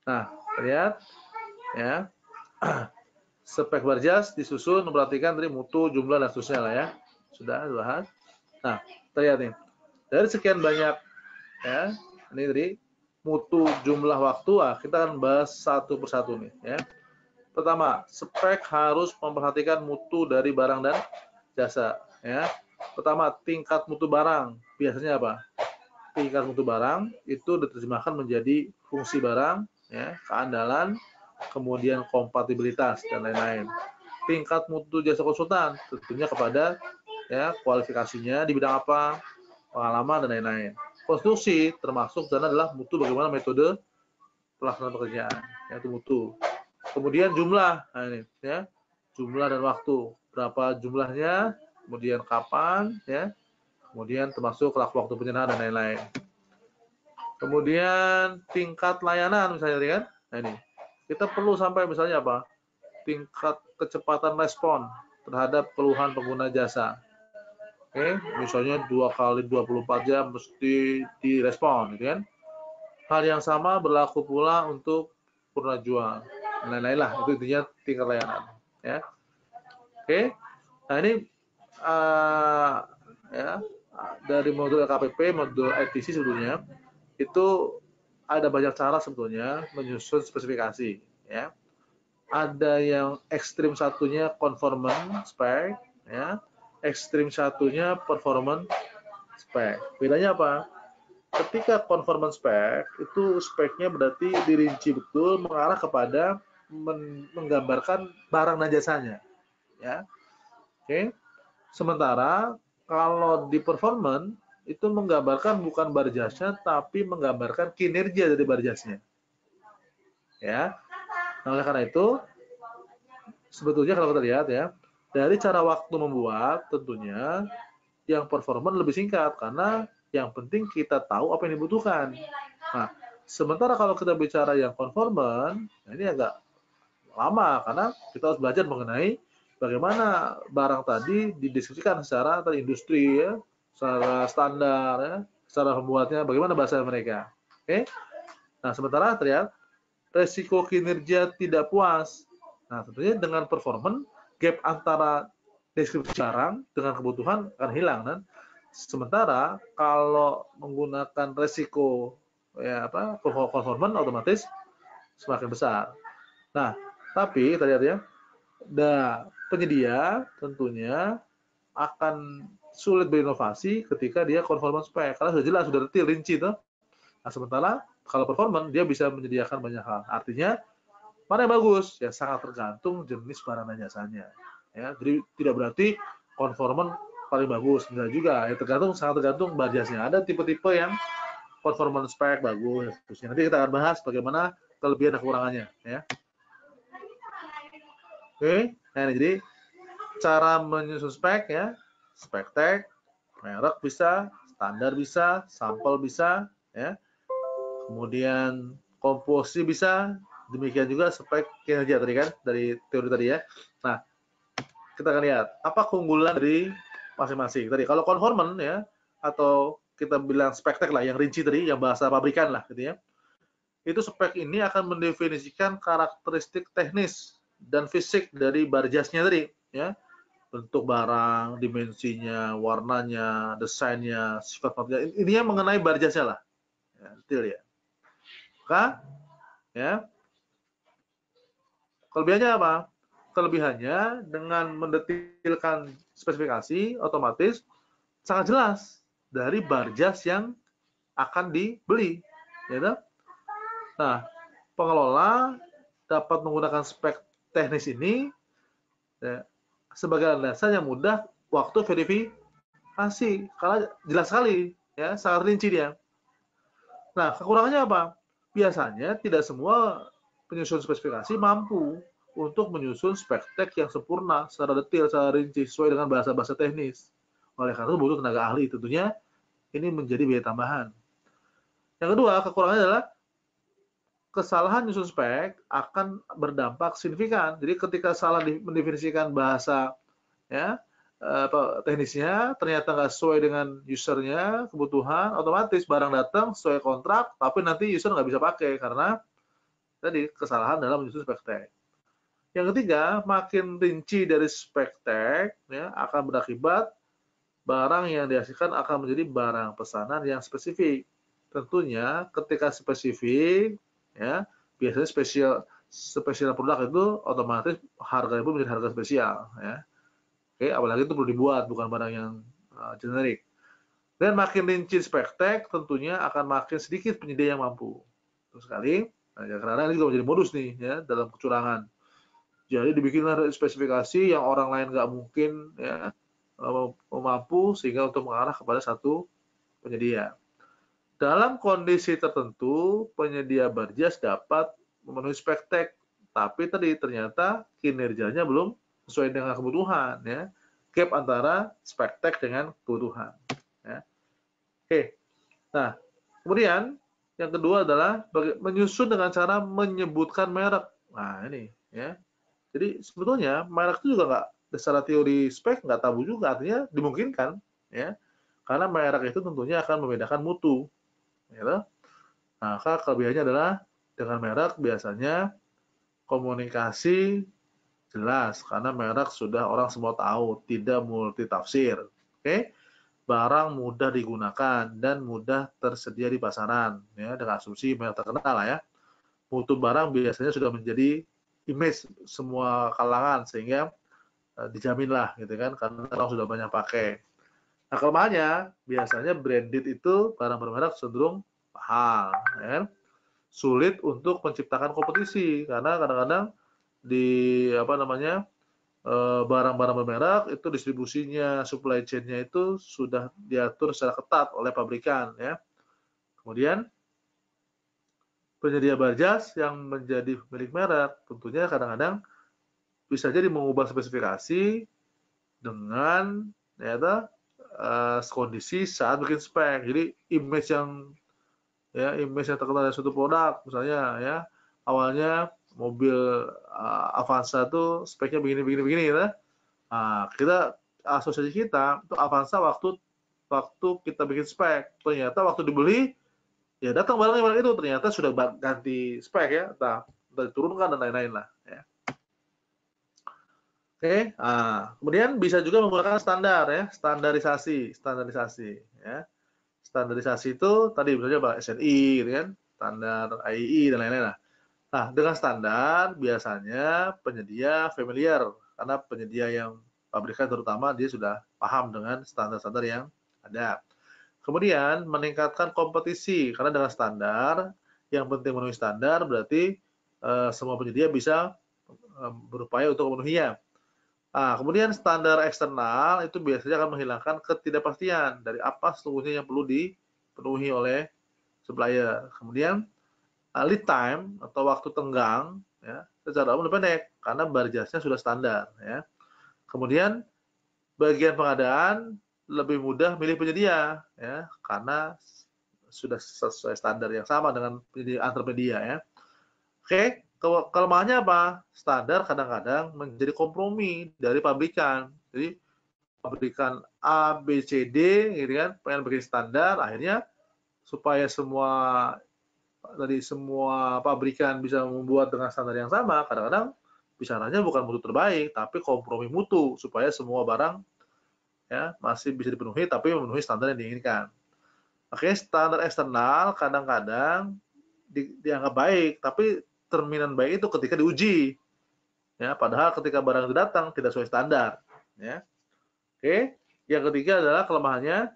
Nah, lihat ya. Spek barjas disusun memperhatikan dari mutu, jumlah dan seterusnya lah ya. Sudah dibahas. Nah, terlihat nih. Dari sekian banyak ya, ini tadi mutu, jumlah, waktu, kita akan bahas satu persatu nih ya. Pertama, spek harus memperhatikan mutu dari barang dan jasa ya. Pertama, tingkat mutu barang. Biasanya apa? Tingkat mutu barang itu diterjemahkan menjadi fungsi barang, ya, keandalan, kemudian kompatibilitas dan lain-lain. Tingkat mutu jasa konsultan tentunya kepada ya kualifikasinya di bidang apa, pengalaman dan lain-lain. Konstruksi termasuk dan adalah mutu bagaimana metode pelaksanaan pekerjaan, yaitu mutu. Kemudian jumlah, nah ini ya, jumlah dan waktu, berapa jumlahnya, kemudian kapan, ya, kemudian termasuk waktu penyerahan dan lain-lain. Kemudian tingkat layanan misalnya kan, nah ini kita perlu sampai misalnya apa, tingkat kecepatan respon terhadap keluhan pengguna jasa. Oke, misalnya 2 kali 24 jam mesti direspon, gitu kan. Hal yang sama berlaku pula untuk purna jual, dan lain-lain lah. Itu intinya tingkat layanan, ya. Oke, nah ini ya dari modul LKPP, modul ITC sebetulnya itu ada banyak cara sebetulnya menyusun spesifikasi, ya. Ada yang ekstrim satunya conformance spec, ya. Ekstrim satunya performance spec. Bedanya apa? Ketika conformance spec itu speknya berarti dirinci betul mengarah kepada menggambarkan barang dan jasanya, ya. Oke. Sementara kalau di performance itu menggambarkan bukan barjasnya tapi menggambarkan kinerja dari barjasnya, ya. Nah, oleh karena itu sebetulnya kalau kita lihat ya, dari cara waktu membuat tentunya yang performance lebih singkat karena yang penting kita tahu apa yang dibutuhkan. Nah, sementara kalau kita bicara yang conformance, nah ini agak lama karena kita harus belajar mengenai bagaimana barang tadi dideskripsikan secara industri, ya, secara standar, ya, secara pembuatnya, bagaimana bahasa mereka. Oke. Nah, sementara terlihat resiko kinerja tidak puas. Nah, tentunya dengan performance, gap antara deskripsi barang dengan kebutuhan akan hilang. Dan sementara kalau menggunakan resiko performance otomatis semakin besar. Nah, tapi terlihat ya, penyedia tentunya akan sulit berinovasi ketika dia conformance spec karena sudah jelas, sudah detail, rinci tuh. Nah, sementara kalau performance dia bisa menyediakan banyak hal. Artinya mana yang bagus? Ya sangat tergantung jenis barang dan jasanya. Ya, jadi tidak berarti conformance paling bagus, enggak juga. Ya sangat tergantung barjasnya. Ada tipe-tipe yang performance spec bagus. Nanti kita akan bahas bagaimana kelebihan dan kekurangannya. Ya. Oke, nah ini jadi cara menyusun spek ya, spek tag, merek bisa, standar bisa, sampel bisa, ya. Kemudian komposisi bisa, demikian juga spek kinerja tadi kan dari teori tadi ya. Nah, kita akan lihat apa keunggulan dari masing-masing. Tadi kalau conformance ya atau kita bilang spek tag lah yang rinci tadi, yang bahasa pabrikan lah gitu ya. Itu spek ini akan mendefinisikan karakteristik teknis dan fisik dari barjasnya tadi, ya, bentuk barang, dimensinya, warnanya, desainnya, sifat material, intinya mengenai barjasnya lah, ya, detail ya. Maka, ya, kelebihannya apa? Kelebihannya dengan mendetilkan spesifikasi, otomatis sangat jelas dari barjas yang akan dibeli, ya. Nah, pengelola dapat menggunakan spek teknis ini ya, sebagai landasan yang mudah waktu verifikasi karena jelas sekali ya, sangat rinci dia. Nah, kekurangannya apa? Biasanya tidak semua penyusun spesifikasi mampu untuk menyusun spek tek yang sempurna secara detail, secara rinci sesuai dengan bahasa-bahasa teknis. Oleh karena itu butuh tenaga ahli, tentunya ini menjadi biaya tambahan. Yang kedua, kekurangannya adalah kesalahan nyusun spek akan berdampak signifikan. Jadi ketika salah mendefinisikan bahasa ya teknisnya ternyata nggak sesuai dengan usernya, kebutuhan, otomatis barang datang sesuai kontrak, tapi nanti user nggak bisa pakai karena tadi kesalahan dalam menyusun spek tag. Yang ketiga, makin rinci dari spek tag ya, akan berakibat barang yang dihasilkan akan menjadi barang pesanan yang spesifik. Tentunya ketika spesifik ya, biasanya spesial produk itu otomatis harganya pun menjadi harga spesial ya. Oke, apalagi itu perlu dibuat, bukan barang yang generik. Dan makin rinci spek tag tentunya akan makin sedikit penyedia yang mampu. Terus sekali, karena ini juga menjadi modus nih ya dalam kecurangan. Jadi dibikinlah spesifikasi yang orang lain nggak mungkin ya mampu sehingga untuk mengarah kepada satu penyedia. Dalam kondisi tertentu, penyedia barjas dapat memenuhi spek tag, tapi tadi ternyata kinerjanya belum sesuai dengan kebutuhan, ya. Gap antara spek tag dengan kebutuhan. Ya. Oke. Nah, kemudian yang kedua adalah menyusun dengan cara menyebutkan merek. Nah, ini, ya. Jadi sebetulnya merek itu juga nggak, secara teori spek nggak tabu juga, artinya dimungkinkan, ya. Karena merek itu tentunya akan membedakan mutu. Gitu. Nah, maka kelebihannya adalah dengan merek biasanya komunikasi jelas karena merek sudah orang semua tahu, tidak multitafsir. Oke. barang mudah digunakan dan mudah tersedia di pasaran, ya, dengan asumsi merek terkenal lah ya. Mutu barang biasanya sudah menjadi image semua kalangan sehingga dijamin lah gitu kan karena orang sudah banyak pakai. Nah, kelemahannya biasanya branded itu barang bermerek cenderung mahal, ya kan? Sulit untuk menciptakan kompetisi karena kadang-kadang di apa namanya barang-barang bermerek itu distribusinya, supply chain-nya itu sudah diatur secara ketat oleh pabrikan ya. Kemudian penyedia barjas yang menjadi milik merek tentunya kadang-kadang bisa jadi mengubah spesifikasi dengan ternyata kondisi saat bikin spek. Jadi image yang terkenal dari suatu produk misalnya ya awalnya mobil Avanza tuh speknya begini ya. Nah, kita asosiasi kita itu Avanza waktu kita bikin spek. Ternyata waktu dibeli ya datang barangnya itu ternyata sudah ganti spek ya, entah diturunkan dan lain-lain lah ya. Oke, kemudian bisa juga menggunakan standar ya, standarisasi ya. Standarisasi itu tadi misalnya apa SNI gitu kan, standar IEE dan lain-lain lah. Nah, dengan standar biasanya penyedia familiar karena penyedia yang pabrikan terutama dia sudah paham dengan standar-standar yang ada. Kemudian meningkatkan kompetisi karena dengan standar yang penting memenuhi standar berarti semua penyedia bisa berupaya untuk memenuhinya. Nah, kemudian standar eksternal itu biasanya akan menghilangkan ketidakpastian dari apa sesungguhnya yang perlu dipenuhi oleh supplier. Kemudian lead time atau waktu tenggang ya secara umum lebih pendek karena barjasnya sudah standar ya. Kemudian bagian pengadaan lebih mudah milih penyedia ya karena sudah sesuai standar yang sama dengan antar penyedia ya. Oke, kelemahannya apa? Standar kadang-kadang menjadi kompromi dari pabrikan. Jadi pabrikan A, B, C, D gitu kan pengen bikin standar akhirnya supaya semua pabrikan bisa membuat dengan standar yang sama, kadang-kadang bicaranya bukan mutu terbaik, tapi kompromi mutu supaya semua barang ya masih bisa dipenuhi, tapi memenuhi standar yang diinginkan. Oke, standar eksternal kadang-kadang dianggap baik, tapi terminan baik itu ketika diuji, ya. Padahal ketika barang itu datang tidak sesuai standar, ya. Oke, yang ketiga adalah kelemahannya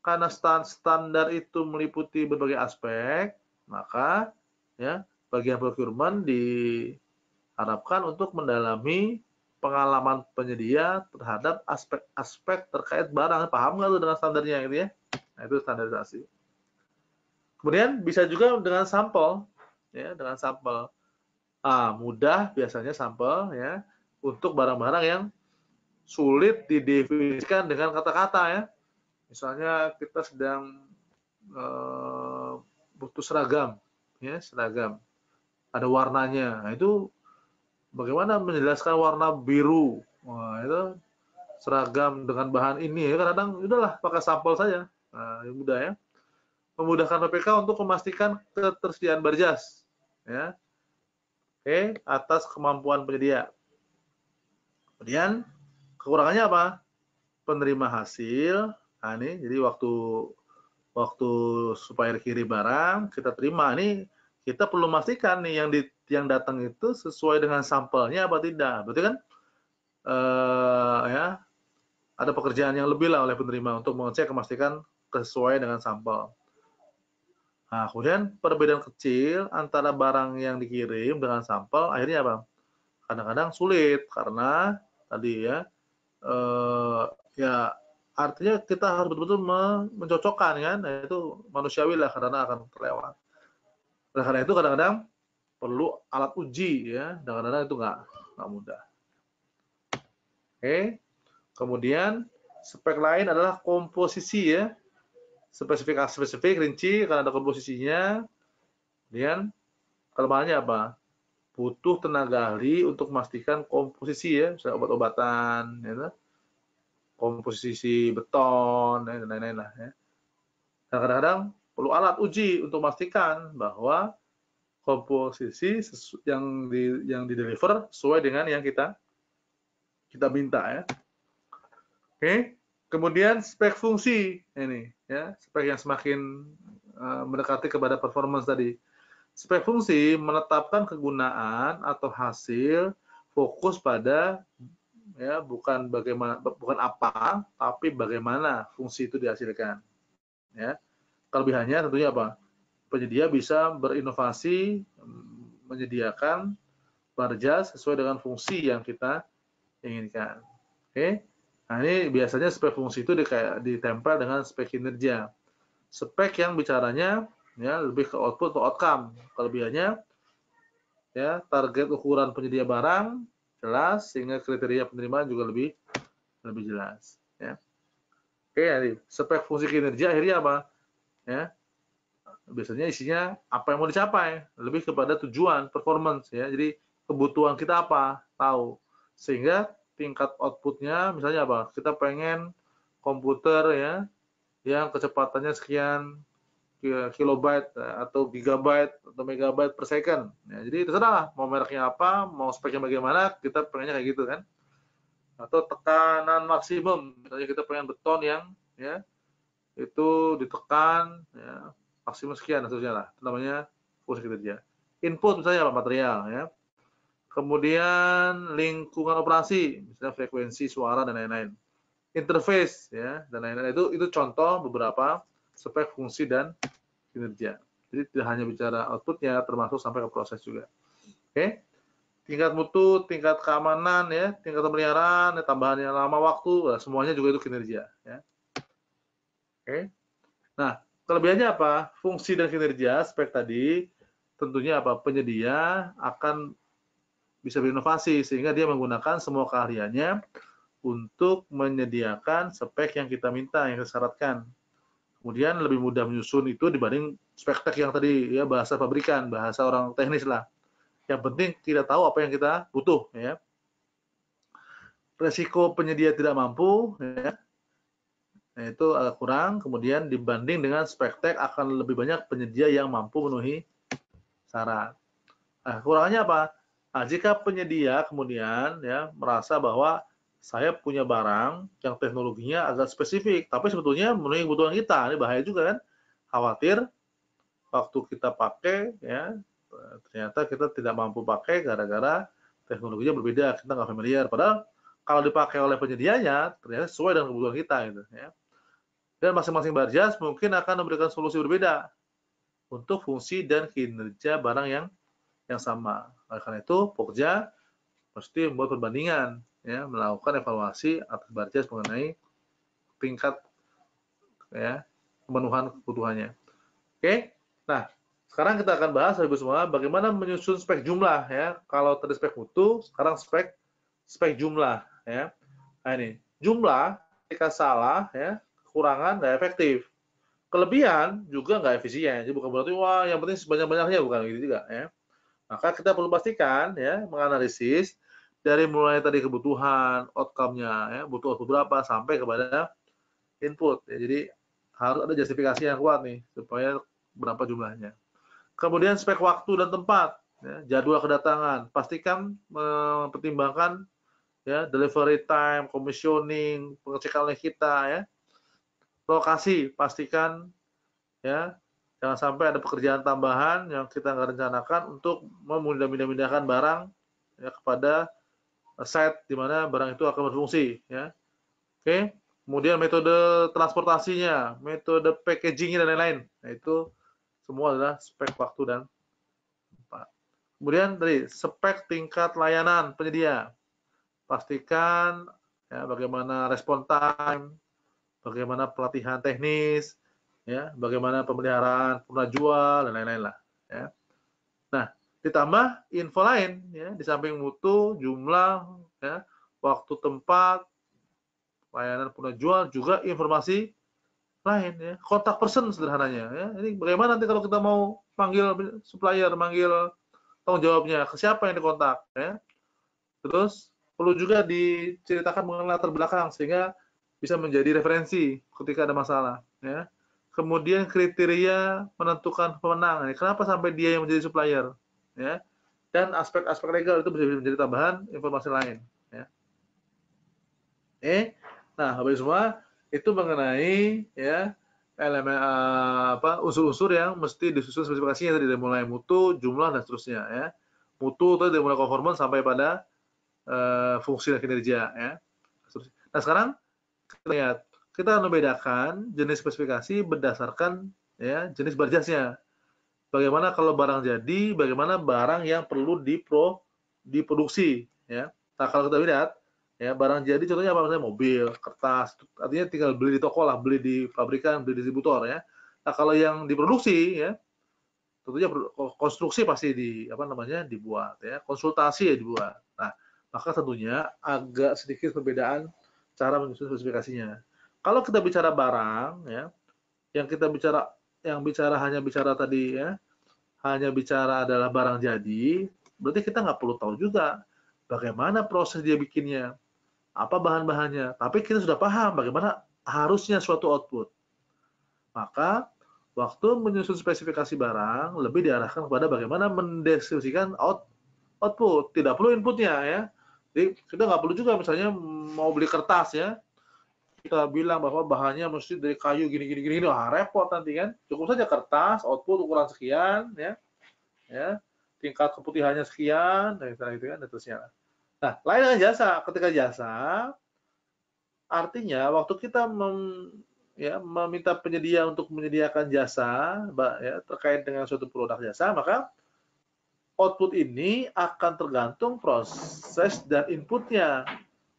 karena standar itu meliputi berbagai aspek, maka ya bagian procurement diharapkan untuk mendalami pengalaman penyedia terhadap aspek-aspek terkait barang. Paham nggak tuh dengan standarnya gitu ya? Nah, itu standarisasi. Kemudian bisa juga dengan sampel, ya dengan sampel. Mudah biasanya sampel ya untuk barang-barang yang sulit didefinisikan dengan kata-kata ya. Misalnya kita sedang butuh seragam, ya seragam, ada warnanya. Nah, itu bagaimana menjelaskan warna biru? Wah, itu seragam dengan bahan ini ya kadang udahlah pakai sampel saja. Nah, yang mudah ya. Memudahkan PPK untuk memastikan ketersediaan barjas, ya. Oke, atas kemampuan penyedia. Kemudian kekurangannya apa? Penerima hasil. Nah, ini jadi waktu supplier kirim barang kita terima ini kita perlu memastikan nih yang datang itu sesuai dengan sampelnya apa tidak. Berarti kan ya ada pekerjaan yang lebih lah oleh penerima untuk mengecek memastikan sesuai dengan sampel. Nah, kemudian perbedaan kecil antara barang yang dikirim dengan sampel akhirnya apa? Kadang-kadang sulit karena tadi ya ya artinya kita harus betul-betul mencocokkan kan, nah, itu manusiawi lah karena akan terlewat. Oleh karena itu kadang-kadang perlu alat uji ya, kadang-kadang itu nggak mudah. Oke, kemudian spek lain adalah komposisi ya, spesifik rinci karena ada komposisinya. Kemudian kelemahannya apa? Butuh tenaga ahli untuk memastikan komposisi ya, misalnya obat-obatan, ya, komposisi beton dan lain-lain lah ya. Dan kadang-kadang perlu alat uji untuk memastikan bahwa komposisi yang di deliver sesuai dengan yang kita minta ya. Oke, Kemudian spek fungsi ini ya, spek yang semakin mendekati kepada performance tadi. Spek fungsi menetapkan kegunaan atau hasil, fokus pada ya bukan apa, tapi bagaimana fungsi itu dihasilkan. Ya. Kelebihannya tentunya apa? Penyedia bisa berinovasi menyediakan barjas sesuai dengan fungsi yang kita inginkan. Oke. Nah, ini biasanya spek fungsi itu ditempel dengan spek kinerja. Spek yang bicaranya ya lebih ke output atau outcome. Kelebihannya ya target ukuran penyedia barang jelas sehingga kriteria penerimaan juga lebih jelas ya. Oke, jadi spek fungsi kinerja akhirnya apa? Ya. Biasanya isinya apa yang mau dicapai, lebih kepada tujuan, performance ya. Jadi kebutuhan kita apa, tahu. Sehingga tingkat outputnya misalnya apa? Kita pengen komputer ya yang kecepatannya sekian kilobyte atau gigabyte atau megabyte per second. Ya, jadi terserah mau mereknya apa, mau speknya bagaimana, kita pengennya kayak gitu kan. Atau tekanan maksimum, misalnya kita pengen beton yang ya itu ditekan ya, maksimum sekian dan seterusnya lah. Itu namanya fungsi kinerja. Input misalnya apa? Material ya. Kemudian lingkungan operasi, misalnya frekuensi suara dan lain-lain. Interface ya dan lain-lain itu contoh beberapa spek fungsi dan kinerja. Jadi tidak hanya bicara outputnya, termasuk sampai ke proses juga. Oke. Tingkat mutu, tingkat keamanan ya, tingkat pemeliharaan, ya, tambahannya lama waktu, semuanya juga itu kinerja ya. Oke. Nah, kelebihannya apa? Fungsi dan kinerja spek tadi tentunya apa? Penyedia akan bisa berinovasi sehingga dia menggunakan semua keahliannya untuk menyediakan spek yang kita minta, yang kita syaratkan. Kemudian lebih mudah menyusun itu dibanding spek tek yang tadi ya bahasa pabrikan, bahasa orang teknis lah. Yang penting kita tahu apa yang kita butuh ya. Resiko penyedia tidak mampu ya. Nah, itu agak kurang, kemudian dibanding dengan spek tek akan lebih banyak penyedia yang mampu memenuhi syarat. Nah, kurangannya apa? Nah, jika penyedia kemudian ya merasa bahwa saya punya barang yang teknologinya agak spesifik, tapi sebetulnya memenuhi kebutuhan kita, ini bahaya juga kan? Khawatir waktu kita pakai ya ternyata kita tidak mampu pakai gara-gara teknologinya berbeda, kita nggak familiar. Padahal kalau dipakai oleh penyedianya ternyata sesuai dengan kebutuhan kita gitu ya. Dan masing-masing barjas mungkin akan memberikan solusi berbeda untuk fungsi dan kinerja barang yang sama. Oleh karena itu, Pokja mesti membuat perbandingan, ya, melakukan evaluasi atas barjas mengenai tingkat ya pemenuhan kebutuhannya. Oke, nah sekarang kita akan bahas Ibu semua bagaimana menyusun spek jumlah ya. Kalau tadi spek mutu, sekarang spek jumlah ya. Nah ini jumlah ketika salah ya kekurangan nggak efektif. Kelebihan juga nggak efisien. Jadi bukan berarti wah yang penting sebanyak-banyaknya, bukan gitu juga ya. Maka kita perlu pastikan ya menganalisis dari mulai tadi kebutuhan, outcome-nya ya, butuh output berapa sampai kepada input ya. Jadi harus ada justifikasi yang kuat nih supaya berapa jumlahnya. Kemudian spek waktu dan tempat ya, jadwal kedatangan. Pastikan mempertimbangkan ya delivery time, commissioning, pengecekan oleh kita ya. Lokasi, pastikan ya jangan sampai ada pekerjaan tambahan yang kita nggak rencanakan untuk memindahkan barang ya kepada site di mana barang itu akan berfungsi ya. Oke, kemudian metode transportasinya, metode packaging dan lain-lain. Nah, itu semua adalah spek waktu dan tempat. Kemudian tadi spek tingkat layanan penyedia. Pastikan ya bagaimana respon time, bagaimana pelatihan teknis, ya, bagaimana pemeliharaan, jual dan lain-lain lah, ya. Nah, ditambah info lain, ya, di samping mutu, jumlah, ya, waktu, tempat, layanan jual juga informasi lain, ya, kontak person sederhananya, ya. Ini bagaimana nanti kalau kita mau panggil supplier, manggil tanggung jawabnya, ke siapa yang dikontak, ya. Terus perlu juga diceritakan mengenai latar belakang sehingga bisa menjadi referensi ketika ada masalah, ya. Kemudian kriteria menentukan pemenang. Kenapa sampai dia yang menjadi supplier? Ya. Dan aspek-aspek legal itu bisa menjadi tambahan informasi lain. Ya. Nah, Bapak semua, itu mengenai ya elemen unsur-unsur yang mesti disusun spesifikasinya tadi, dari mulai mutu, jumlah dan seterusnya ya. Mutu itu dari mulai konforman sampai pada fungsi dan kinerja ya. Nah sekarang kita lihat, kita membedakan jenis spesifikasi berdasarkan ya jenis barjasnya. Bagaimana kalau barang jadi, bagaimana barang yang perlu diproduksi ya. Nah kalau kita lihat ya barang jadi contohnya apa, misalnya mobil, kertas, artinya tinggal beli di toko lah, beli di pabrikan, beli di distributor ya. Nah kalau yang diproduksi ya tentunya konstruksi pasti dibuat ya, konsultasi ya dibuat. Nah maka tentunya agak sedikit perbedaan cara menyusun spesifikasinya. Kalau kita bicara barang ya, yang hanya bicara tadi ya, hanya bicara adalah barang jadi, berarti kita nggak perlu tahu juga bagaimana proses dia bikinnya, apa bahan-bahannya, tapi kita sudah paham bagaimana harusnya suatu output. Maka waktu menyusun spesifikasi barang lebih diarahkan kepada bagaimana mendeskripsikan output, tidak perlu inputnya ya. Jadi kita nggak perlu juga misalnya mau beli kertas ya, kita bilang bahwa bahannya mesti dari kayu gini, repot nanti kan. Cukup saja kertas, output ukuran sekian ya, tingkat keputihannya sekian, dan gitu kan, dan terusnya. Nah, lain dengan jasa. Ketika jasa, artinya waktu kita meminta penyedia untuk menyediakan jasa ya, terkait dengan suatu produk jasa, maka output ini akan tergantung proses dan inputnya.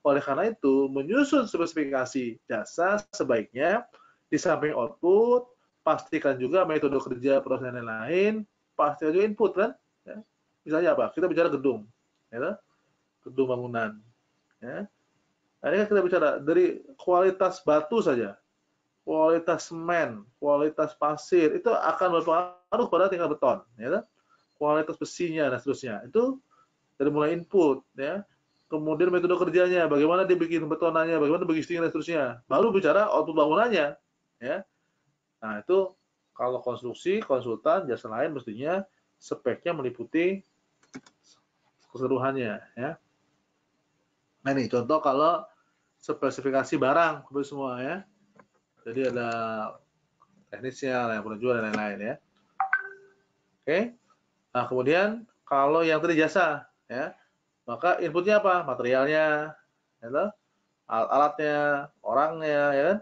Oleh karena itu, menyusun spesifikasi jasa sebaiknya di samping output, pastikan juga metode kerja, proses dan lain-lain, pastikan juga input kan. Ya. Misalnya apa? Kita bicara gedung, ya, gedung bangunan. Ya. Nah, ini kan kita bicara dari kualitas batu saja, kualitas semen, kualitas pasir, itu akan berpengaruh pada tingkat beton. Ya. Kualitas besinya dan seterusnya. Itu dari mulai input. Ya. Kemudian metode kerjanya, bagaimana dia bikin betonannya, bagaimana bikin dan seterusnya. Baru bicara output bangunannya. Ya. Nah, itu kalau konstruksi, konsultan, jasa lain mestinya speknya meliputi keseluruhannya. Ya. Nah, ini contoh kalau spesifikasi barang, semua ya. Jadi ada teknisnya, yang penjual dan lain-lain ya. Oke. Nah, kemudian kalau yang tadi jasa, ya, maka inputnya apa? Materialnya, ya, alat-alatnya, orangnya, ya kan?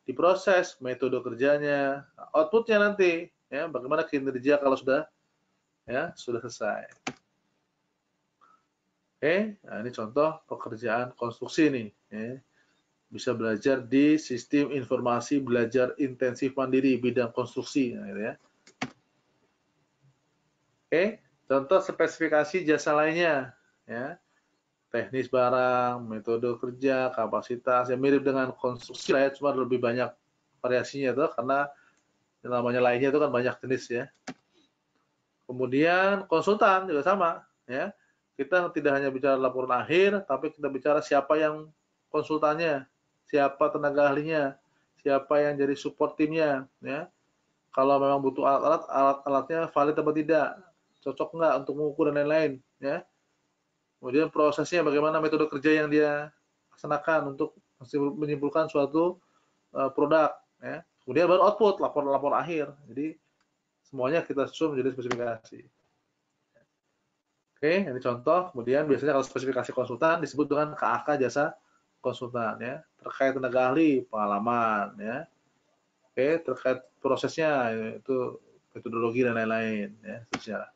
Diproses, metode kerjanya, outputnya nanti, ya, bagaimana kinerja kalau sudah selesai. Oke, nah ini contoh pekerjaan konstruksi nih. Ya. Bisa belajar di sistem informasi belajar intensif mandiri bidang konstruksi. Nah, gitu ya. Oke, contoh spesifikasi jasa lainnya. Ya. Teknis barang, metode kerja, kapasitas, yang mirip dengan konstruksi lah ya, cuma lebih banyak variasinya tuh karena yang namanya lainnya itu kan banyak jenis ya. Kemudian konsultan juga sama ya. Kita tidak hanya bicara laporan akhir, tapi kita bicara siapa yang konsultannya, siapa tenaga ahlinya, siapa yang jadi support timnya ya. Kalau memang butuh alat-alatnya valid atau tidak, cocok nggak untuk mengukur dan lain-lain ya. Kemudian prosesnya bagaimana, metode kerja yang dia laksanakan untuk menyimpulkan suatu produk ya. Kemudian baru output, laporan akhir. Jadi semuanya kita susun menjadi spesifikasi. Oke, ini contoh. Kemudian biasanya kalau spesifikasi konsultan disebut dengan KAK jasa konsultan ya, terkait tenaga ahli, pengalaman ya. Oke, terkait prosesnya itu metodologi dan lain-lain ya, seterusnya.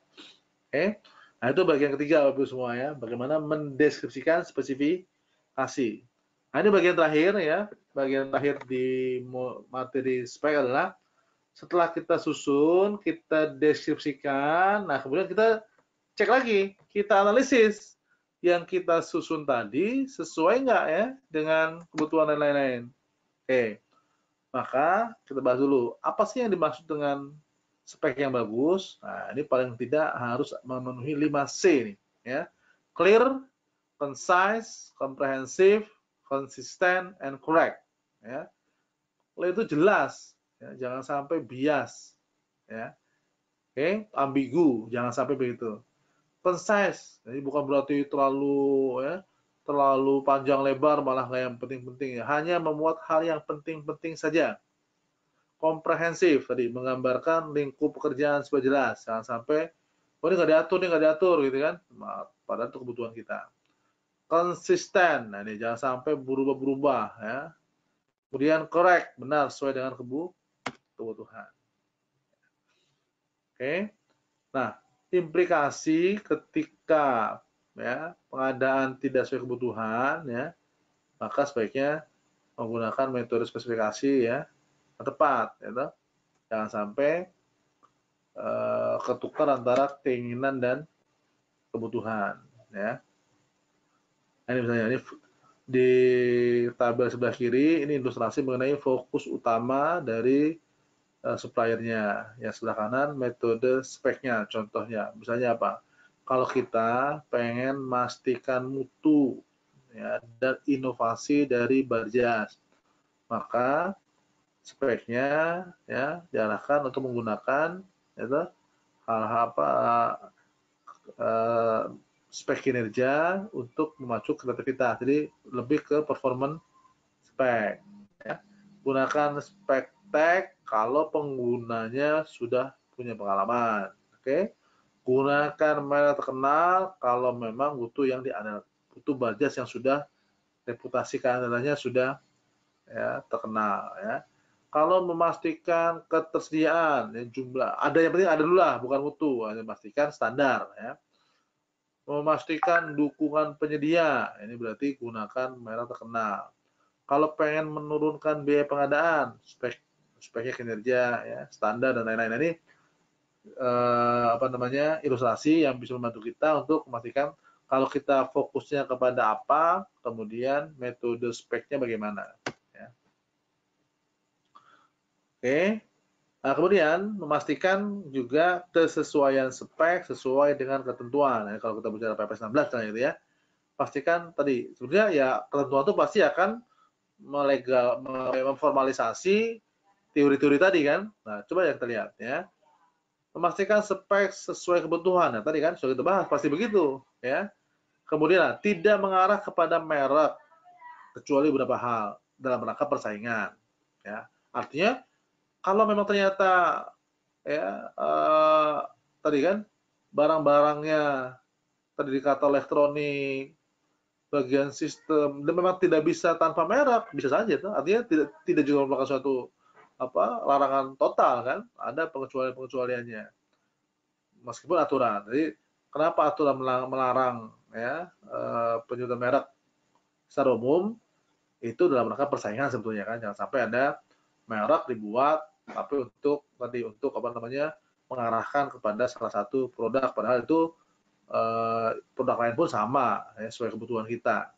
Oke. Nah, itu bagian ketiga Bapak semua ya, bagaimana mendeskripsikan spesifikasi. Nah, ini bagian terakhir ya. Bagian terakhir di materi spek adalah setelah kita susun, kita deskripsikan, nah kemudian kita cek lagi, kita analisis yang kita susun tadi sesuai nggak ya dengan kebutuhan dan lain-lain. Oke, maka kita bahas dulu, apa sih yang dimaksud dengan spek yang bagus? Nah, ini paling tidak harus memenuhi 5C nih, ya. Clear, concise, comprehensive, consistent, and correct. Ya. Clear itu jelas, ya. Jangan sampai bias, ya. Oke, ambigu, jangan sampai begitu. Concise, jadi bukan berarti terlalu ya, terlalu panjang lebar, malah nggak yang penting-penting. Hanya memuat hal yang penting-penting saja. Komprehensif tadi, menggambarkan lingkup pekerjaan supaya jelas. Jangan sampai, oh ini nggak diatur gitu kan. Padahal itu kebutuhan kita. Konsisten, nah ini jangan sampai berubah-berubah ya. Kemudian correct, benar sesuai dengan kebutuhan. Oke. Nah, implikasi ketika ya pengadaan tidak sesuai kebutuhan ya, maka sebaiknya menggunakan metode spesifikasi ya yang tepat, ya. Jangan sampai ketukar antara keinginan dan kebutuhan ya. Nah, ini misalnya ini di tabel sebelah kiri ini ilustrasi mengenai fokus utama dari suppliernya. Yang sebelah kanan metode speknya, contohnya. Misalnya apa? Kalau kita pengen memastikan mutu ya, dan inovasi dari Barjas, maka speknya ya diarahkan untuk menggunakan itu hal-hal apa spek kinerja untuk memacu kreativitas. Jadi lebih ke performance spek. Ya. Gunakan spek tag kalau penggunanya sudah punya pengalaman. Oke. Gunakan merek terkenal kalau memang butuh yang diandalkan, butuh Barjas yang sudah reputasi keandalannya sudah ya terkenal ya. Kalau memastikan ketersediaan ya, jumlah ada yang penting ada dulu lah, bukan mutu, hanya memastikan standar ya. Memastikan dukungan penyedia, ini berarti gunakan merek terkenal. Kalau pengen menurunkan biaya pengadaan, speknya kinerja, ya, standar dan lain-lain. Ini ilustrasi yang bisa membantu kita untuk memastikan kalau kita fokusnya kepada apa, kemudian metode speknya bagaimana. Ya. Oke. Nah, kemudian memastikan juga kesesuaian spek sesuai dengan ketentuan. Ya, kalau kita bicara PP 19 kan gitu ya. Pastikan tadi sebenarnya ya ketentuan itu pasti akan memformalisasi teori-teori tadi kan. Nah, coba yang kita lihat ya. Memastikan spek sesuai kebutuhan. Nah, tadi kan sudah kita bahas pasti begitu ya. Kemudian tidak mengarah kepada merek kecuali beberapa hal dalam rangka persaingan ya. Artinya kalau memang ternyata ya tadi kan barang-barangnya tadi dikata elektronik bagian sistem dan memang tidak bisa tanpa merek, bisa saja tuh. Artinya tidak juga merupakan suatu larangan total kan, ada pengecualian-pengecualiannya meskipun aturan. Jadi kenapa aturan melarang ya penyebut merek secara umum itu dalam rangka persaingan sebetulnya kan, jangan sampai ada merek dibuat tapi untuk mengarahkan kepada salah satu produk padahal itu produk lain pun sama ya, sesuai kebutuhan kita.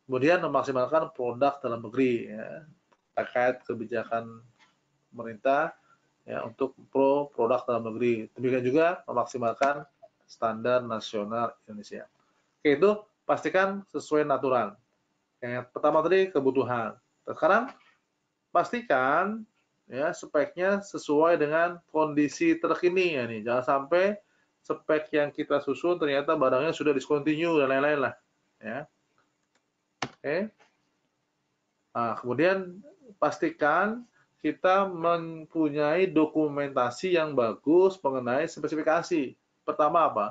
Kemudian memaksimalkan produk dalam negeri ya, terkait kebijakan pemerintah ya untuk produk dalam negeri. Demikian juga memaksimalkan standar nasional Indonesia. Oke, itu pastikan sesuai aturan. Yang pertama tadi kebutuhan. Sekarang pastikan ya speknya sesuai dengan kondisi terkini ya nih. Jangan sampai spek yang kita susun ternyata barangnya sudah discontinue dan lain-lain lah ya. Oke. Nah, kemudian pastikan kita mempunyai dokumentasi yang bagus mengenai spesifikasi. Pertama apa?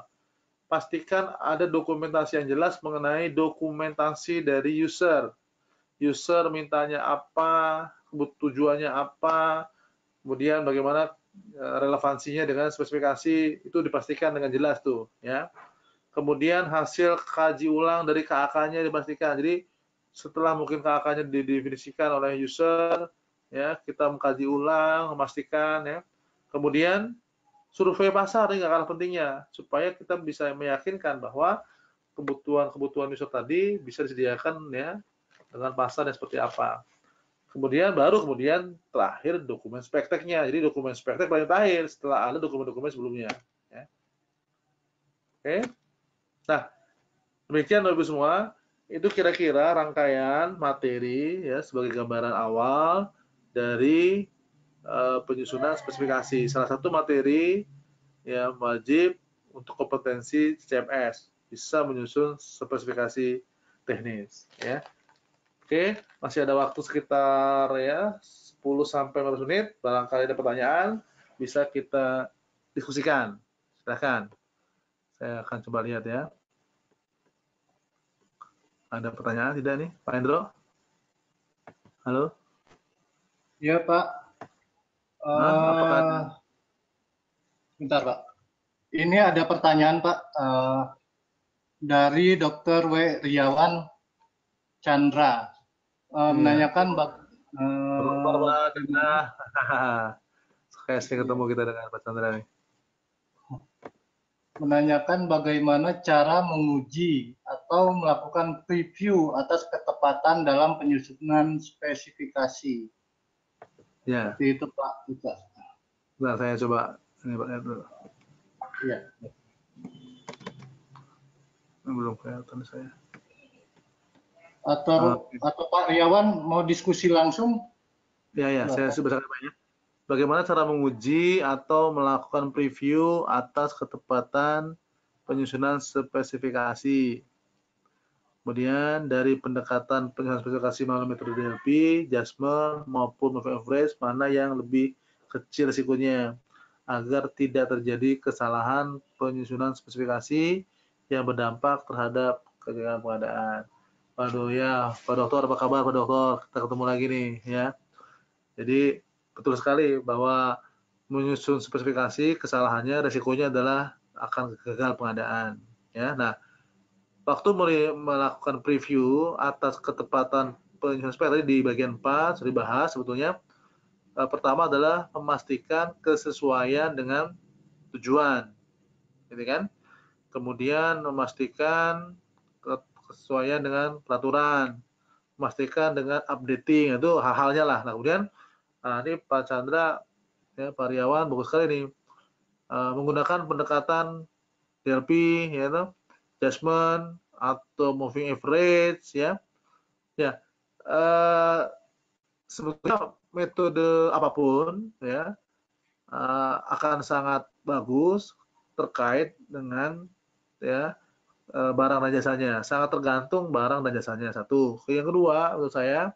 Pastikan ada dokumentasi yang jelas mengenai dokumentasi dari user. User mintanya apa, tujuannya apa, kemudian bagaimana relevansinya dengan spesifikasi itu dipastikan dengan jelas tuh ya. Kemudian hasil kaji ulang dari KAK-nya dipastikan. Jadi setelah mungkin KAK-nya didefinisikan oleh user ya, kita mengkaji ulang, memastikan ya. Kemudian survei pasar ini nggak kalah pentingnya supaya kita bisa meyakinkan bahwa kebutuhan user tadi bisa disediakan ya dengan pasar yang seperti apa. Kemudian terakhir dokumen spekteknya. Jadi dokumen spektek paling terakhir setelah ada dokumen-dokumen sebelumnya. Ya. Oke. Nah, demikian Bapak Ibu semua. Itu kira-kira rangkaian materi ya sebagai gambaran awal dari penyusunan spesifikasi. Salah satu materi ya wajib untuk kompetensi CMS bisa menyusun spesifikasi teknis ya. Oke, masih ada waktu sekitar ya 10 sampai 15 menit. Barangkali ada pertanyaan bisa kita diskusikan. Silakan. Saya akan coba lihat ya. Ada pertanyaan tidak nih, Pak Hendro? Halo? Iya, Pak. Apakah ada? Bentar, Pak. Ini ada pertanyaan, Pak, dari Dr. W. Riawan Chandra. Menanyakan Pak Chandra. Kayak sering ketemu kita dengan Pak Chandra nih. Menanyakan bagaimana cara menguji atau melakukan preview atas ketepatan dalam penyusunan spesifikasi. Ya. Seperti itu, Pak. Nah, saya coba ini Pak Hendro. Iya. Belum kelihatan saya. Atau Pak Riawan mau diskusi langsung? Ya, saya sudah banyak. Bagaimana cara menguji atau melakukan preview atas ketepatan penyusunan spesifikasi. Kemudian dari pendekatan penyusunan spesifikasi melalui metode DLP, Jasper maupun moving average, mana yang lebih kecil risikonya agar tidak terjadi kesalahan penyusunan spesifikasi yang berdampak terhadap kegagalan pengadaan. Waduh ya, Pak Dokter, apa kabar Pak Dokter? Kita ketemu lagi nih ya. Jadi betul sekali bahwa menyusun spesifikasi kesalahannya resikonya adalah akan gagal pengadaan ya. Nah, waktu melakukan preview atas ketepatan penyusunan spesifikasi di bagian 4 sudah dibahas sebetulnya. Pertama adalah memastikan kesesuaian dengan tujuan, gitu kan? Kemudian memastikan kesesuaian dengan peraturan, memastikan dengan updating, itu hal-halnya lah. Nah, kemudian ini Pak Chandra, ya, Pak Riawan, bagus sekali nih menggunakan pendekatan DLP, ya, adjustment atau moving average, ya. Sebetulnya metode apapun, ya, akan sangat bagus terkait dengan ya barang dan jasanya. Sangat tergantung barang dan jasanya. Satu. Yang kedua, menurut saya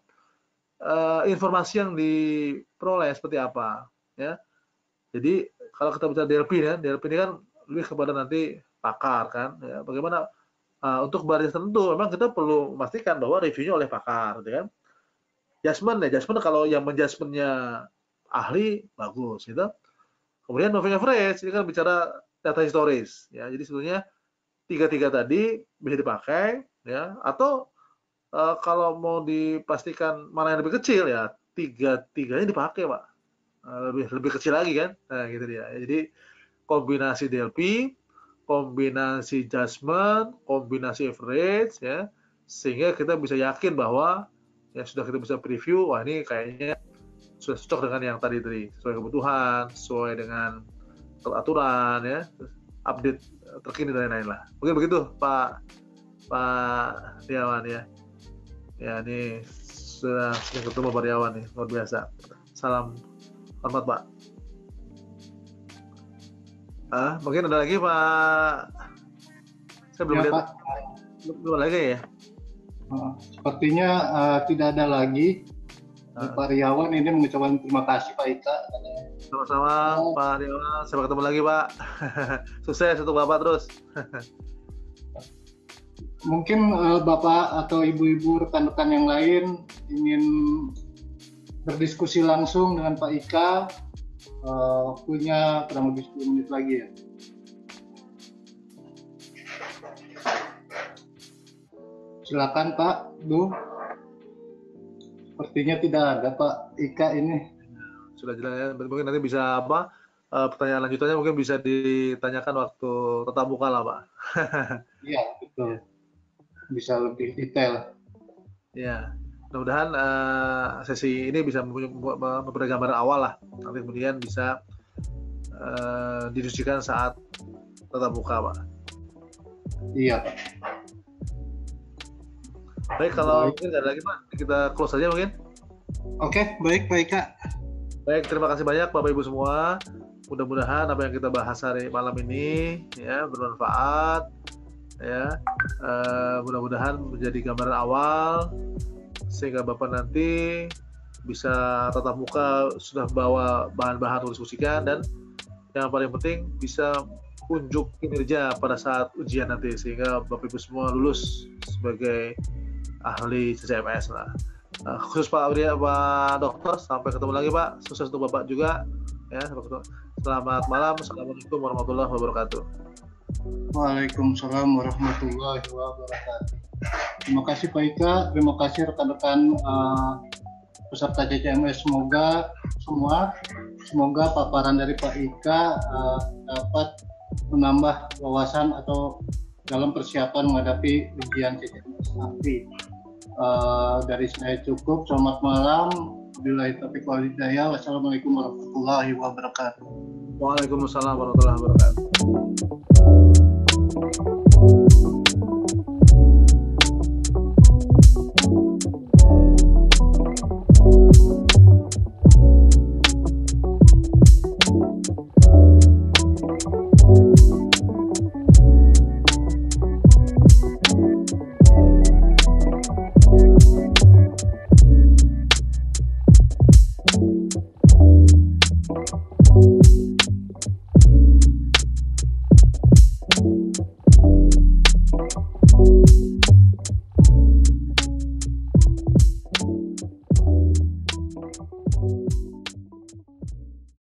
informasi yang diperoleh seperti apa, ya. Jadi kalau kita bicara DLP ya, DLP ini kan lebih kepada nanti pakar kan, ya. Bagaimana untuk baris tertentu memang kita perlu memastikan bahwa reviewnya oleh pakar, gitu kan. Adjustment kalau yang menjustmentnya ahli bagus, gitu. Kemudian moving average ini kan bicara data historis, ya. Jadi sebetulnya tiga tadi bisa dipakai, ya. Atau kalau mau dipastikan mana yang lebih kecil ya tiganya dipakai Pak, lebih kecil lagi kan, nah gitu dia. Jadi kombinasi DLP, kombinasi adjustment, kombinasi average ya, sehingga kita bisa yakin bahwa ya sudah kita bisa preview, wah ini kayaknya sudah cocok dengan yang tadi sesuai kebutuhan, sesuai dengan aturan ya, update terkini dan lain-lain lah. Mungkin begitu Pak Riawan ya. Ya, ini sudah ketemu Pak Riawan nih, luar biasa. Salam hormat Pak. Mungkin ada lagi Pak. Saya belum lihat. Belum lagi ya? Sepertinya tidak ada lagi. Pak Riawan ini mengucapkan terima kasih Pak Ika. Sama-sama Pak Riawan. Sampai ketemu lagi Pak. Sukses untuk Bapak terus. Mungkin Bapak atau Ibu-Ibu rekan-rekan yang lain ingin berdiskusi langsung dengan Pak Ika, waktunya kurang lebih 10 menit lagi ya. Silakan Pak, Bu. Sepertinya tidak ada Pak Ika ini. Sudah jelas ya, mungkin nanti bisa pertanyaan lanjutannya mungkin bisa ditanyakan waktu tatap muka lah Pak. Iya, betul. Bisa lebih detail. Ya, mudah-mudahan sesi ini bisa memberi gambaran awal lah. Nanti kemudian bisa didiskusikan saat tatap muka, Pak. Iya, Pak. Baik, kalau mungkin nggak ada lagi Pak, kita close aja mungkin. Oke, baik Pak Ika. Baik, terima kasih banyak Bapak Ibu semua. Mudah-mudahan apa yang kita bahas hari malam ini ya bermanfaat. ya. Mudah-mudahan menjadi gambaran awal sehingga Bapak nanti bisa tatap muka sudah bawa bahan-bahan untuk diskusikan, dan yang paling penting bisa unjuk kinerja pada saat ujian nanti sehingga Bapak Ibu semua lulus sebagai ahli CCMS lah. Khusus Pak Dokter, sampai ketemu lagi Pak. Sukses untuk Bapak juga ya. Selamat malam. Assalamualaikum warahmatullahi wabarakatuh. Waalaikumsalam warahmatullahi wabarakatuh. Terima kasih Pak Ika, terima kasih rekan-rekan peserta CCMS. Semoga paparan dari Pak Ika dapat menambah wawasan atau dalam persiapan menghadapi ujian CCMS nanti. Dari saya cukup. Selamat malam. Wabillahi taufiq wal hidayah. Wassalamualaikum warahmatullahi wabarakatuh. Waalaikumsalam warahmatullahi wabarakatuh.